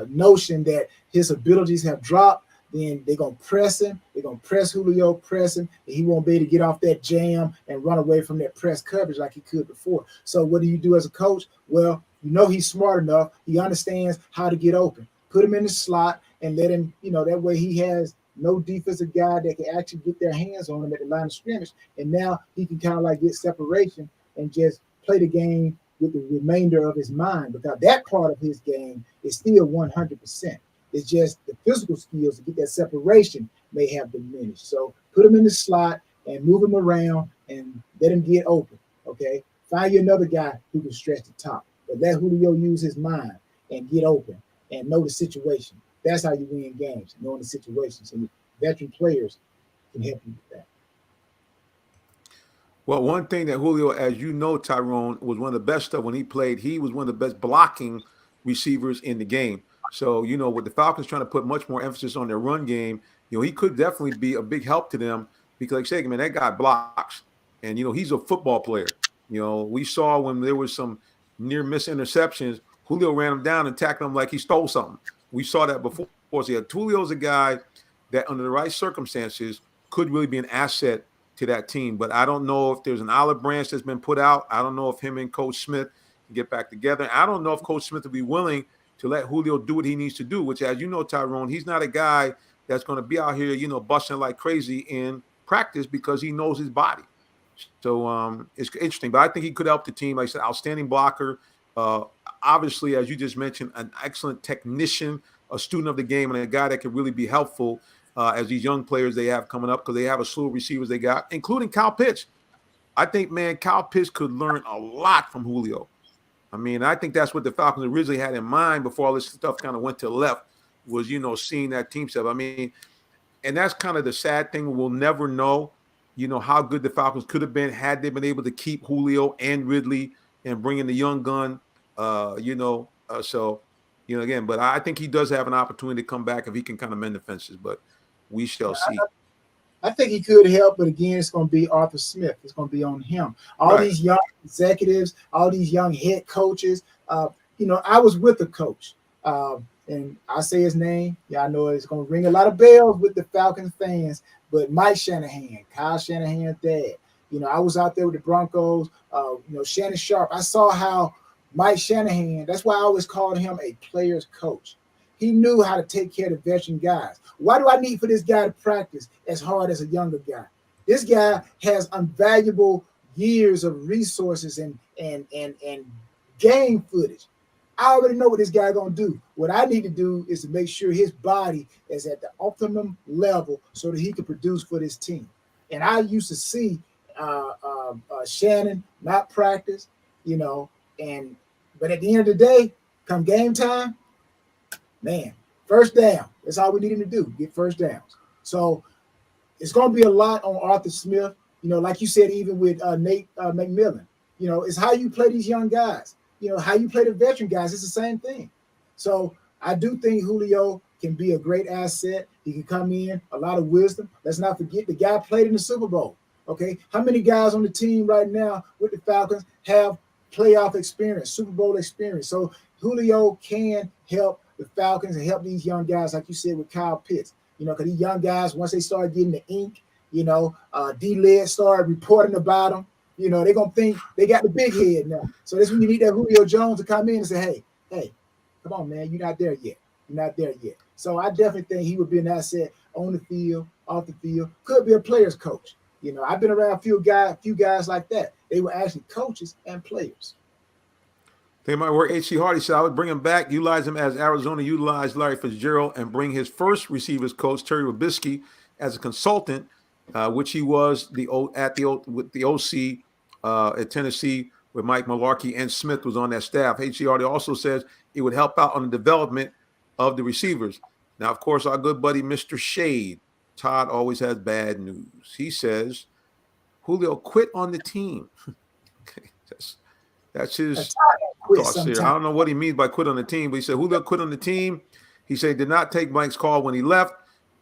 notion that his abilities have dropped, then they're going to press him. They're going to press Julio, press him, and he won't be able to get off that jam and run away from that press coverage like he could before. So what do you do as a coach? Well, he's smart enough. He understands how to get open. Put him in the slot and let him, that way he has no defensive guy that can actually get their hands on him at the line of scrimmage. And now he can kind of like get separation and just play the game with the remainder of his mind, because that part of his game is still 100%. It's just the physical skills to get that separation may have diminished. So put him in the slot and move him around and let him get open, okay? Find you another guy who can stretch the top. But let Julio use his mind and get open and know the situation. That's how you win games, knowing the situations. And veteran players can help you with that. Well, one thing that Julio, as you know, Tyrone, was one of the best of when he played. He was one of the best blocking receivers in the game. So, with the Falcons trying to put much more emphasis on their run game, he could definitely be a big help to them because, like I said, man, that guy blocks. And, he's a football player. We saw when there was some near miss interceptions, Julio ran him down and tackled him like he stole something. We saw that before. So, Julio's a guy that under the right circumstances could really be an asset to that team. But I don't know if there's an olive branch that's been put out. I don't know if him and Coach Smith can get back together. I don't know if Coach Smith will be willing to let Julio do what he needs to do, which, as you know, Tyrone, he's not a guy that's going to be out here, busting like crazy in practice because he knows his body. So it's interesting, but I think he could help the team. Like I said, outstanding blocker. Obviously, as you just mentioned, an excellent technician, a student of the game, and a guy that can really be helpful as these young players they have coming up, because they have a slew of receivers they got, including Kyle Pitts. I think, man, Kyle Pitts could learn a lot from Julio. I mean, I think that's what the Falcons originally had in mind before all this stuff kind of went to the left, was, seeing that team stuff. I mean, and that's kind of the sad thing. We'll never know, how good the Falcons could have been had they been able to keep Julio and Ridley and bring in the young gun, again, but I think he does have an opportunity to come back if he can kind of mend the fences, but we shall see. I think he could help, but again, it's going to be Arthur Smith. It's going to be on him. All these young executives, all these young head coaches. I was with a coach, and I say his name. Yeah, I know it's going to ring a lot of bells with the Falcons fans, but Mike Shanahan, Kyle Shanahan's dad. I was out there with the Broncos. Shannon Sharp. I saw how Mike Shanahan, that's why I always called him a player's coach. He knew how to take care of the veteran guys. Why do I need for this guy to practice as hard as a younger guy? This guy has invaluable years of resources and game footage. I already know what this guy gonna do. What I need to do is to make sure his body is at the optimum level so that he can produce for this team. And I used to see Shannon not practice, but at the end of the day, come game time, man, first down. That's all we need him to do, get first downs. So it's going to be a lot on Arthur Smith. Like you said, even with Nate McMillan, it's how you play these young guys. How you play the veteran guys. It's the same thing. So I do think Julio can be a great asset. He can come in, a lot of wisdom. Let's not forget the guy played in the Super Bowl. Okay, how many guys on the team right now with the Falcons have playoff experience, Super Bowl experience? So Julio can help the Falcons and help these young guys, like you said, with Kyle Pitts. Because these young guys, once they start getting the ink, D-Led started reporting about them, they're going to think they got the big head now. So that's when you need that Julio Jones to come in and say, hey, come on, man, you're not there yet. You're not there yet. So I definitely think he would be an asset on the field, off the field. Could be a player's coach. I've been around a few guys like that. They were actually coaches and players. They might work. H.C. Hardy said, I would bring him back, utilize him as Arizona utilized Larry Fitzgerald, and bring his first receivers coach, Terry Robisky, as a consultant, which he was with the OC at Tennessee, where Mike Mularkey and Smith was on that staff. H.C. Hardy also says it would help out on the development of the receivers. Now, of course, our good buddy, Mr. Shade, Todd always has bad news. He says Julio quit on the team. Okay, that's his thoughts here. I don't know what he means by quit on the team, but he said Julio quit on the team. He said did not take Mike's call when he left.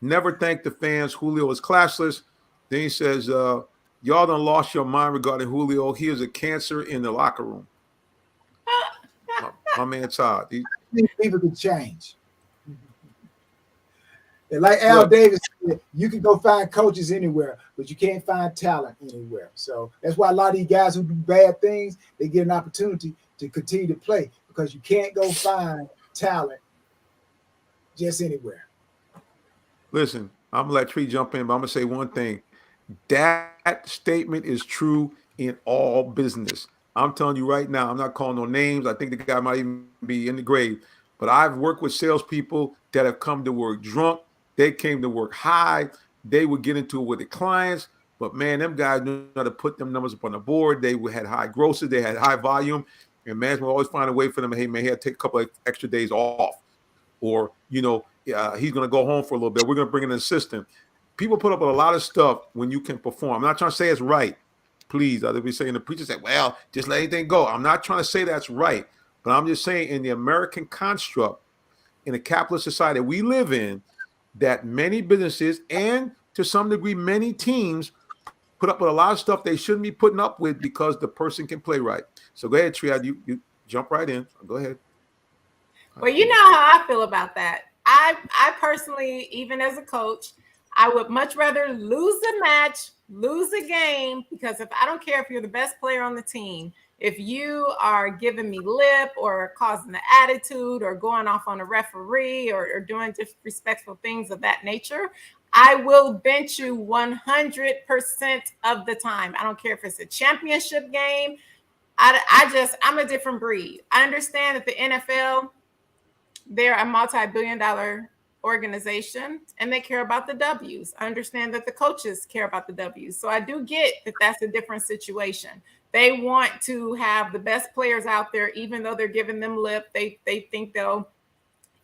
Never thanked the fans. Julio is classless. Then he says, y'all done lost your mind regarding Julio. He is a cancer in the locker room. My man Todd. People can change. And like Al Davis said, you can go find coaches anywhere, but you can't find talent anywhere. So that's why a lot of these guys who do bad things, they get an opportunity to continue to play, because you can't go find talent just anywhere. Listen, I'm going to let Tree jump in, but I'm going to say one thing. That statement is true in all business. I'm telling you right now, I'm not calling no names. I think the guy might even be in the grave. But I've worked with salespeople that have come to work drunk. They came to work high. They would get into it with the clients. But, man, them guys knew how to put them numbers up on the board. They had high grosses. They had high volume. And management would always find a way for them. Hey, man, he had to take a couple of extra days off. Or, he's going to go home for a little bit. We're going to bring in an assistant. People put up with a lot of stuff when you can perform. I'm not trying to say it's right. Please, I'll be saying the preacher said, well, just let anything go. I'm not trying to say that's right. But I'm just saying in the American construct, in the capitalist society we live in, that many businesses and to some degree many teams put up with a lot of stuff they shouldn't be putting up with because the person can play right. So go ahead, Triad, you jump right in. Go ahead. Well, you know how I feel about that. I personally, even as a coach, I would much rather lose a match, lose a game, because if I don't care if you're the best player on the team, if you are giving me lip or causing the attitude or going off on a referee or doing disrespectful things of that nature, I will bench you 100% of the time. I don't care if it's a championship game. I'm a different breed. I understand that the NFL, they're a multi-billion-dollar organization and they care about the W's. I understand that the coaches care about the W's. So I do get that that's a different situation. They want to have the best players out there, even though they're giving them lip. They think they'll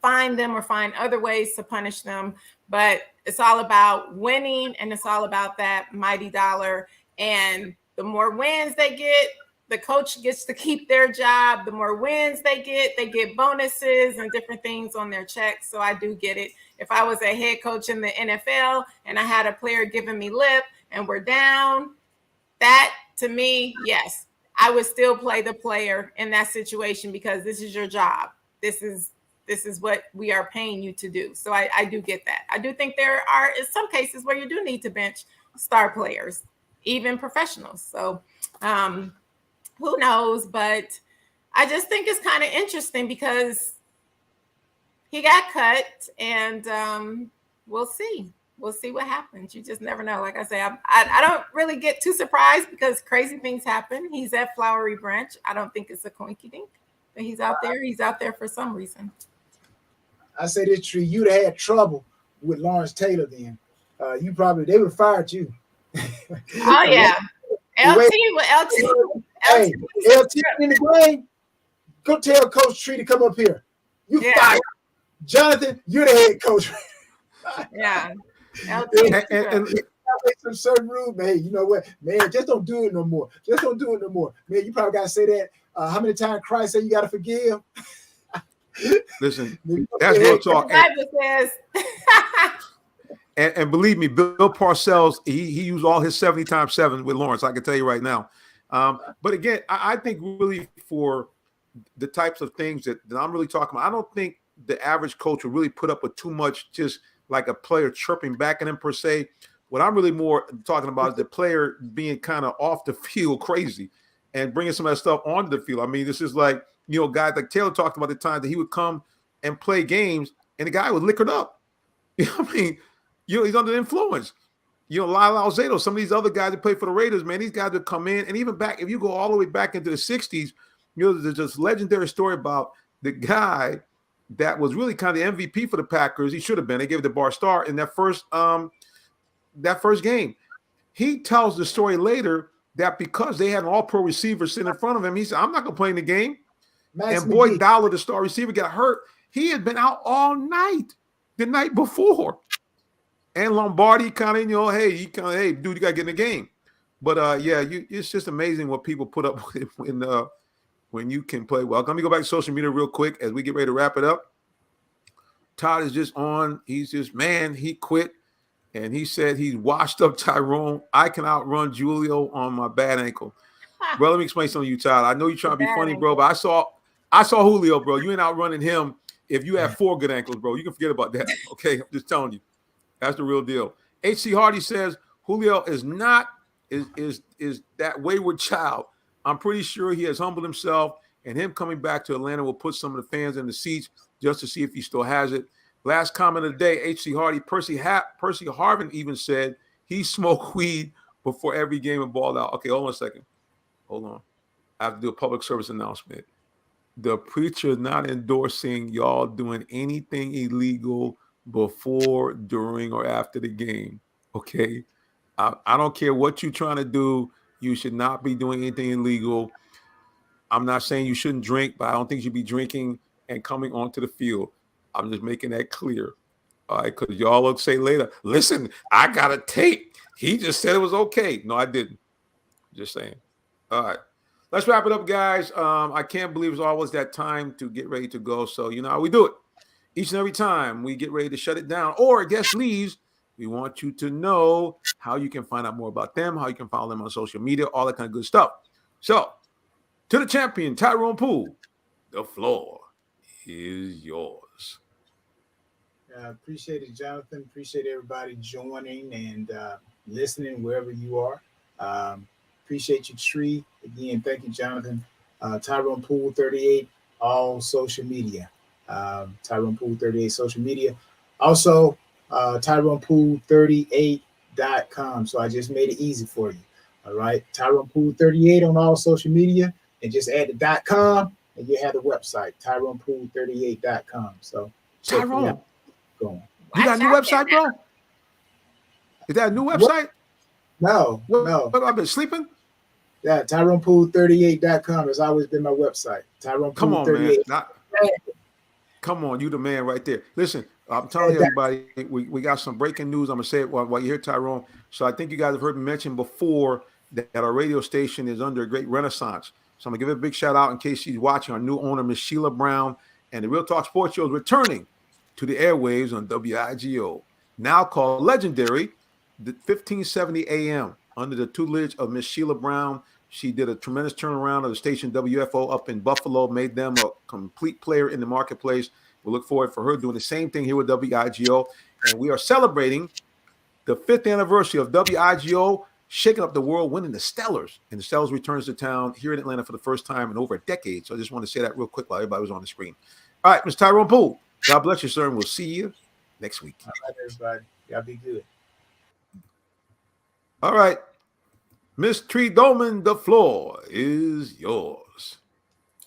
find them or find other ways to punish them. But it's all about winning, and it's all about that mighty dollar. And the more wins they get, the coach gets to keep their job. The more wins they get bonuses and different things on their checks. So I do get it. If I was a head coach in the NFL and I had a player giving me lip and we're down, that to me, yes, I would still play the player in that situation because this is your job. This is what we are paying you to do. So I do get that. I do think there are some cases where you do need to bench star players, even professionals. So who knows? But I just think it's kind of interesting because he got cut, and we'll see. We'll see what happens. You just never know. Like I say, I don't really get too surprised because crazy things happen. He's at Flowery Branch. I don't think it's a coinky-dink, but he's out there. He's out there for some reason. I say this, Tree, you'd have had trouble with Lawrence Taylor then. They would have fired you. Oh, yeah. LT. Hey, LT in the game. Go tell Coach Tree to come up here. You fired. Jonathan, you're the head coach. Yeah. And some certain rules, man. Hey, you know what, man? Just don't do it no more. Man, you probably got to say that. How many times Christ said you got to forgive? Listen, that's real talk. The Bible says. And believe me, Bill Parcells, he used all his 70 times 7 with Lawrence. I can tell you right now. But again, I think really for the types of things that I'm really talking about, I don't think the average coach will really put up with too much, just like a player chirping back at him per se. What I'm really more talking about is the player being kind of off the field crazy and bringing some of that stuff onto the field. I mean, this is like, guys like Taylor talked about the time that he would come and play games and the guy would liquored up. You know what I mean? He's under the influence. Lyle Alzado, some of these other guys that play for the Raiders, man, these guys would come in. And even back, if you go all the way back into the 60s, there's this legendary story about the guy that was really kind of the MVP for the Packers. He should have been. They gave it to Bart Starr in that first game. He tells the story later that because they had an all-pro receiver sitting in front of him, he said, I'm not going to play in the game. And Boyd Dowler, the star receiver, got hurt. He had been out all night the night before. And Lombardi kind of, hey, dude, you got to get in the game. But, it's just amazing what people put up with when you can play well. Let me go back to social media real quick as we get ready to wrap it up. Todd is just on. He's just, man, he quit. And he said he's washed up Tyrone. I can outrun Julio on my bad ankle. Bro, let me explain something to you, Todd. I know you're trying to be funny, bro, but I saw Julio, bro. You ain't outrunning him if you have 4 good ankles, bro. You can forget about that, okay? I'm just telling you. That's the real deal. H.C. Hardy says Julio is not that wayward child. I'm pretty sure he has humbled himself, and him coming back to Atlanta will put some of the fans in the seats just to see if he still has it. Last comment of the day, H.C. Hardy, Percy Harvin even said he smoked weed before every game and balled out. Okay, hold on a second. Hold on. I have to do a public service announcement. The preacher is not endorsing y'all doing anything illegal before, during, or after the game. Okay? I don't care what you're trying to do. You should not be doing anything illegal. I'm not saying you shouldn't drink, but I don't think you should be drinking and coming onto the field. I'm just making that clear. All right, because y'all will say later, listen, I got a tape. He just said it was okay. No, I didn't. Just saying. All right. Let's wrap it up, guys. I can't believe it's always that time to get ready to go. So you know how we do it. Each and every time we get ready to shut it down or a guest leaves, we want you to know how you can find out more about them, how you can follow them on social media, all that kind of good stuff. So, to the champion, Tyrone Poole, the floor is yours. Appreciate it, Jonathan. Appreciate everybody joining and listening wherever you are. Appreciate you, Tree. Again, thank you, Jonathan. Tyrone Poole 38, all social media. Tyrone Poole 38 social media. Also, TyronePool38.com. So I just made it easy for you. All right. TyronePool38 on all social media, and just add the .com, and you have the website, TyronePool38.com. So check me Tyrone, out. Go on. you got a new website, bro? Is that a new What? website? No, What, no. what, I've been sleeping? Yeah, TyronePool38.com has always been my website. Come on, man. TyronePool38. Come on, you the man right there. Listen, I'm telling everybody, we got some breaking news. I'm going to say it while you hear Tyrone. So I think you guys have heard me mention before that our radio station is under a great renaissance. So I'm going to give it a big shout out in case she's watching. Our new owner, Miss Sheila Brown, and the Real Talk Sports Show is returning to the airwaves on WIGO, now called Legendary, the 1570 AM, under the tutelage of Miss Sheila Brown. She did a tremendous turnaround of the station WFO up in Buffalo, made them a complete player in the marketplace. We look forward for her doing the same thing here with WIGO. And we are celebrating the 5th anniversary of WIGO, shaking up the world, winning the Stellars. And the Stellars returns to town here in Atlanta for the first time in over a decade. So I just want to say that real quick while everybody was on the screen. All right, Mr. Tyrone Poole, God bless you, sir, and we'll see you next week. All right, everybody. Y'all be good. All right. Miss Tree Dolman, the floor is yours.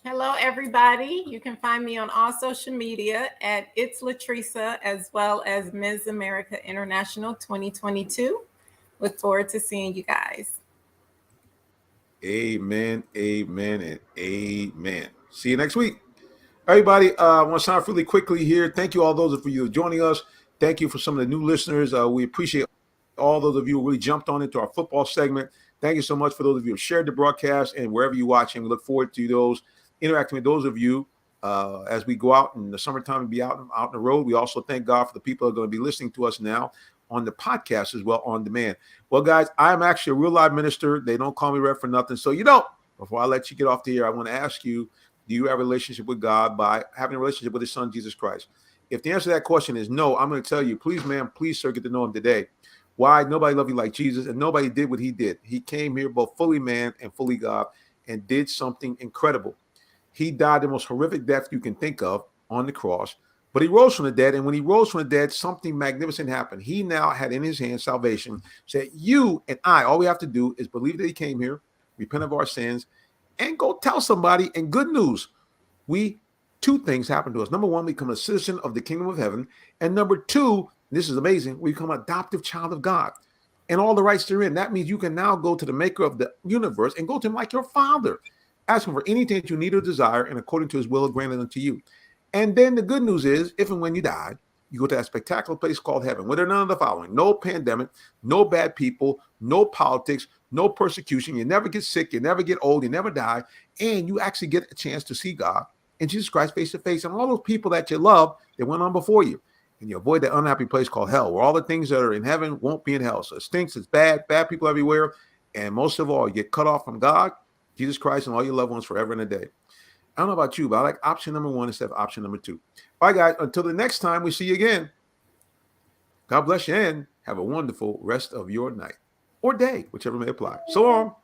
Hello, everybody. You can find me on all social media at It's Latresa, as well as Ms. America International 2022. Look forward to seeing you guys. Amen, amen, and amen. See you next week. Everybody, I want to sign off really quickly here. Thank you all those of you joining us. Thank you for some of the new listeners. We appreciate all those of you who really jumped on into our football segment. Thank you so much for those of you who shared the broadcast and wherever you're watching. We look forward to those interacting with those of you as we go out in the summertime and be out on the road. We also thank God for the people who are going to be listening to us now on the podcast as well on demand. Well, guys, I'm actually a real live minister. They don't call me Rev for nothing. So, before I let you get off the air, I want to ask you, do you have a relationship with God by having a relationship with his son, Jesus Christ? If the answer to that question is no, I'm going to tell you, please, ma'am, please, sir, get to know him today. Why? Nobody loved you like Jesus, and nobody did what he did. He came here both fully man and fully God and did something incredible. He died the most horrific death you can think of on the cross, but he rose from the dead. And when he rose from the dead, something magnificent happened. He now had in his hand salvation. Said you and I, all we have to do is believe that he came here, repent of our sins, and go tell somebody. And good news, two things happen to us. Number one, we become a citizen of the kingdom of heaven. And number two, this is amazing, we become an adoptive child of God and all the rights therein. That means you can now go to the maker of the universe and go to him like your father. Ask him for anything that you need or desire, and according to his will, granted unto you. And then the good news is, if and when you die, you go to that spectacular place called heaven, where there are none of the following: no pandemic, no bad people, no politics, no persecution. You never get sick, you never get old, you never die, and you actually get a chance to see God and Jesus Christ face to face, and all those people that you love that went on before you. And you avoid that unhappy place called hell, where all the things that are in heaven won't be in hell. So it stinks, it's bad people everywhere. And most of all, you get cut off from God, Jesus Christ, and all your loved ones forever and a day. I don't know about you, but I like option number one instead of option number two. All right, guys, until the next time we see you again, God bless you and have a wonderful rest of your night or day, whichever may apply. So long.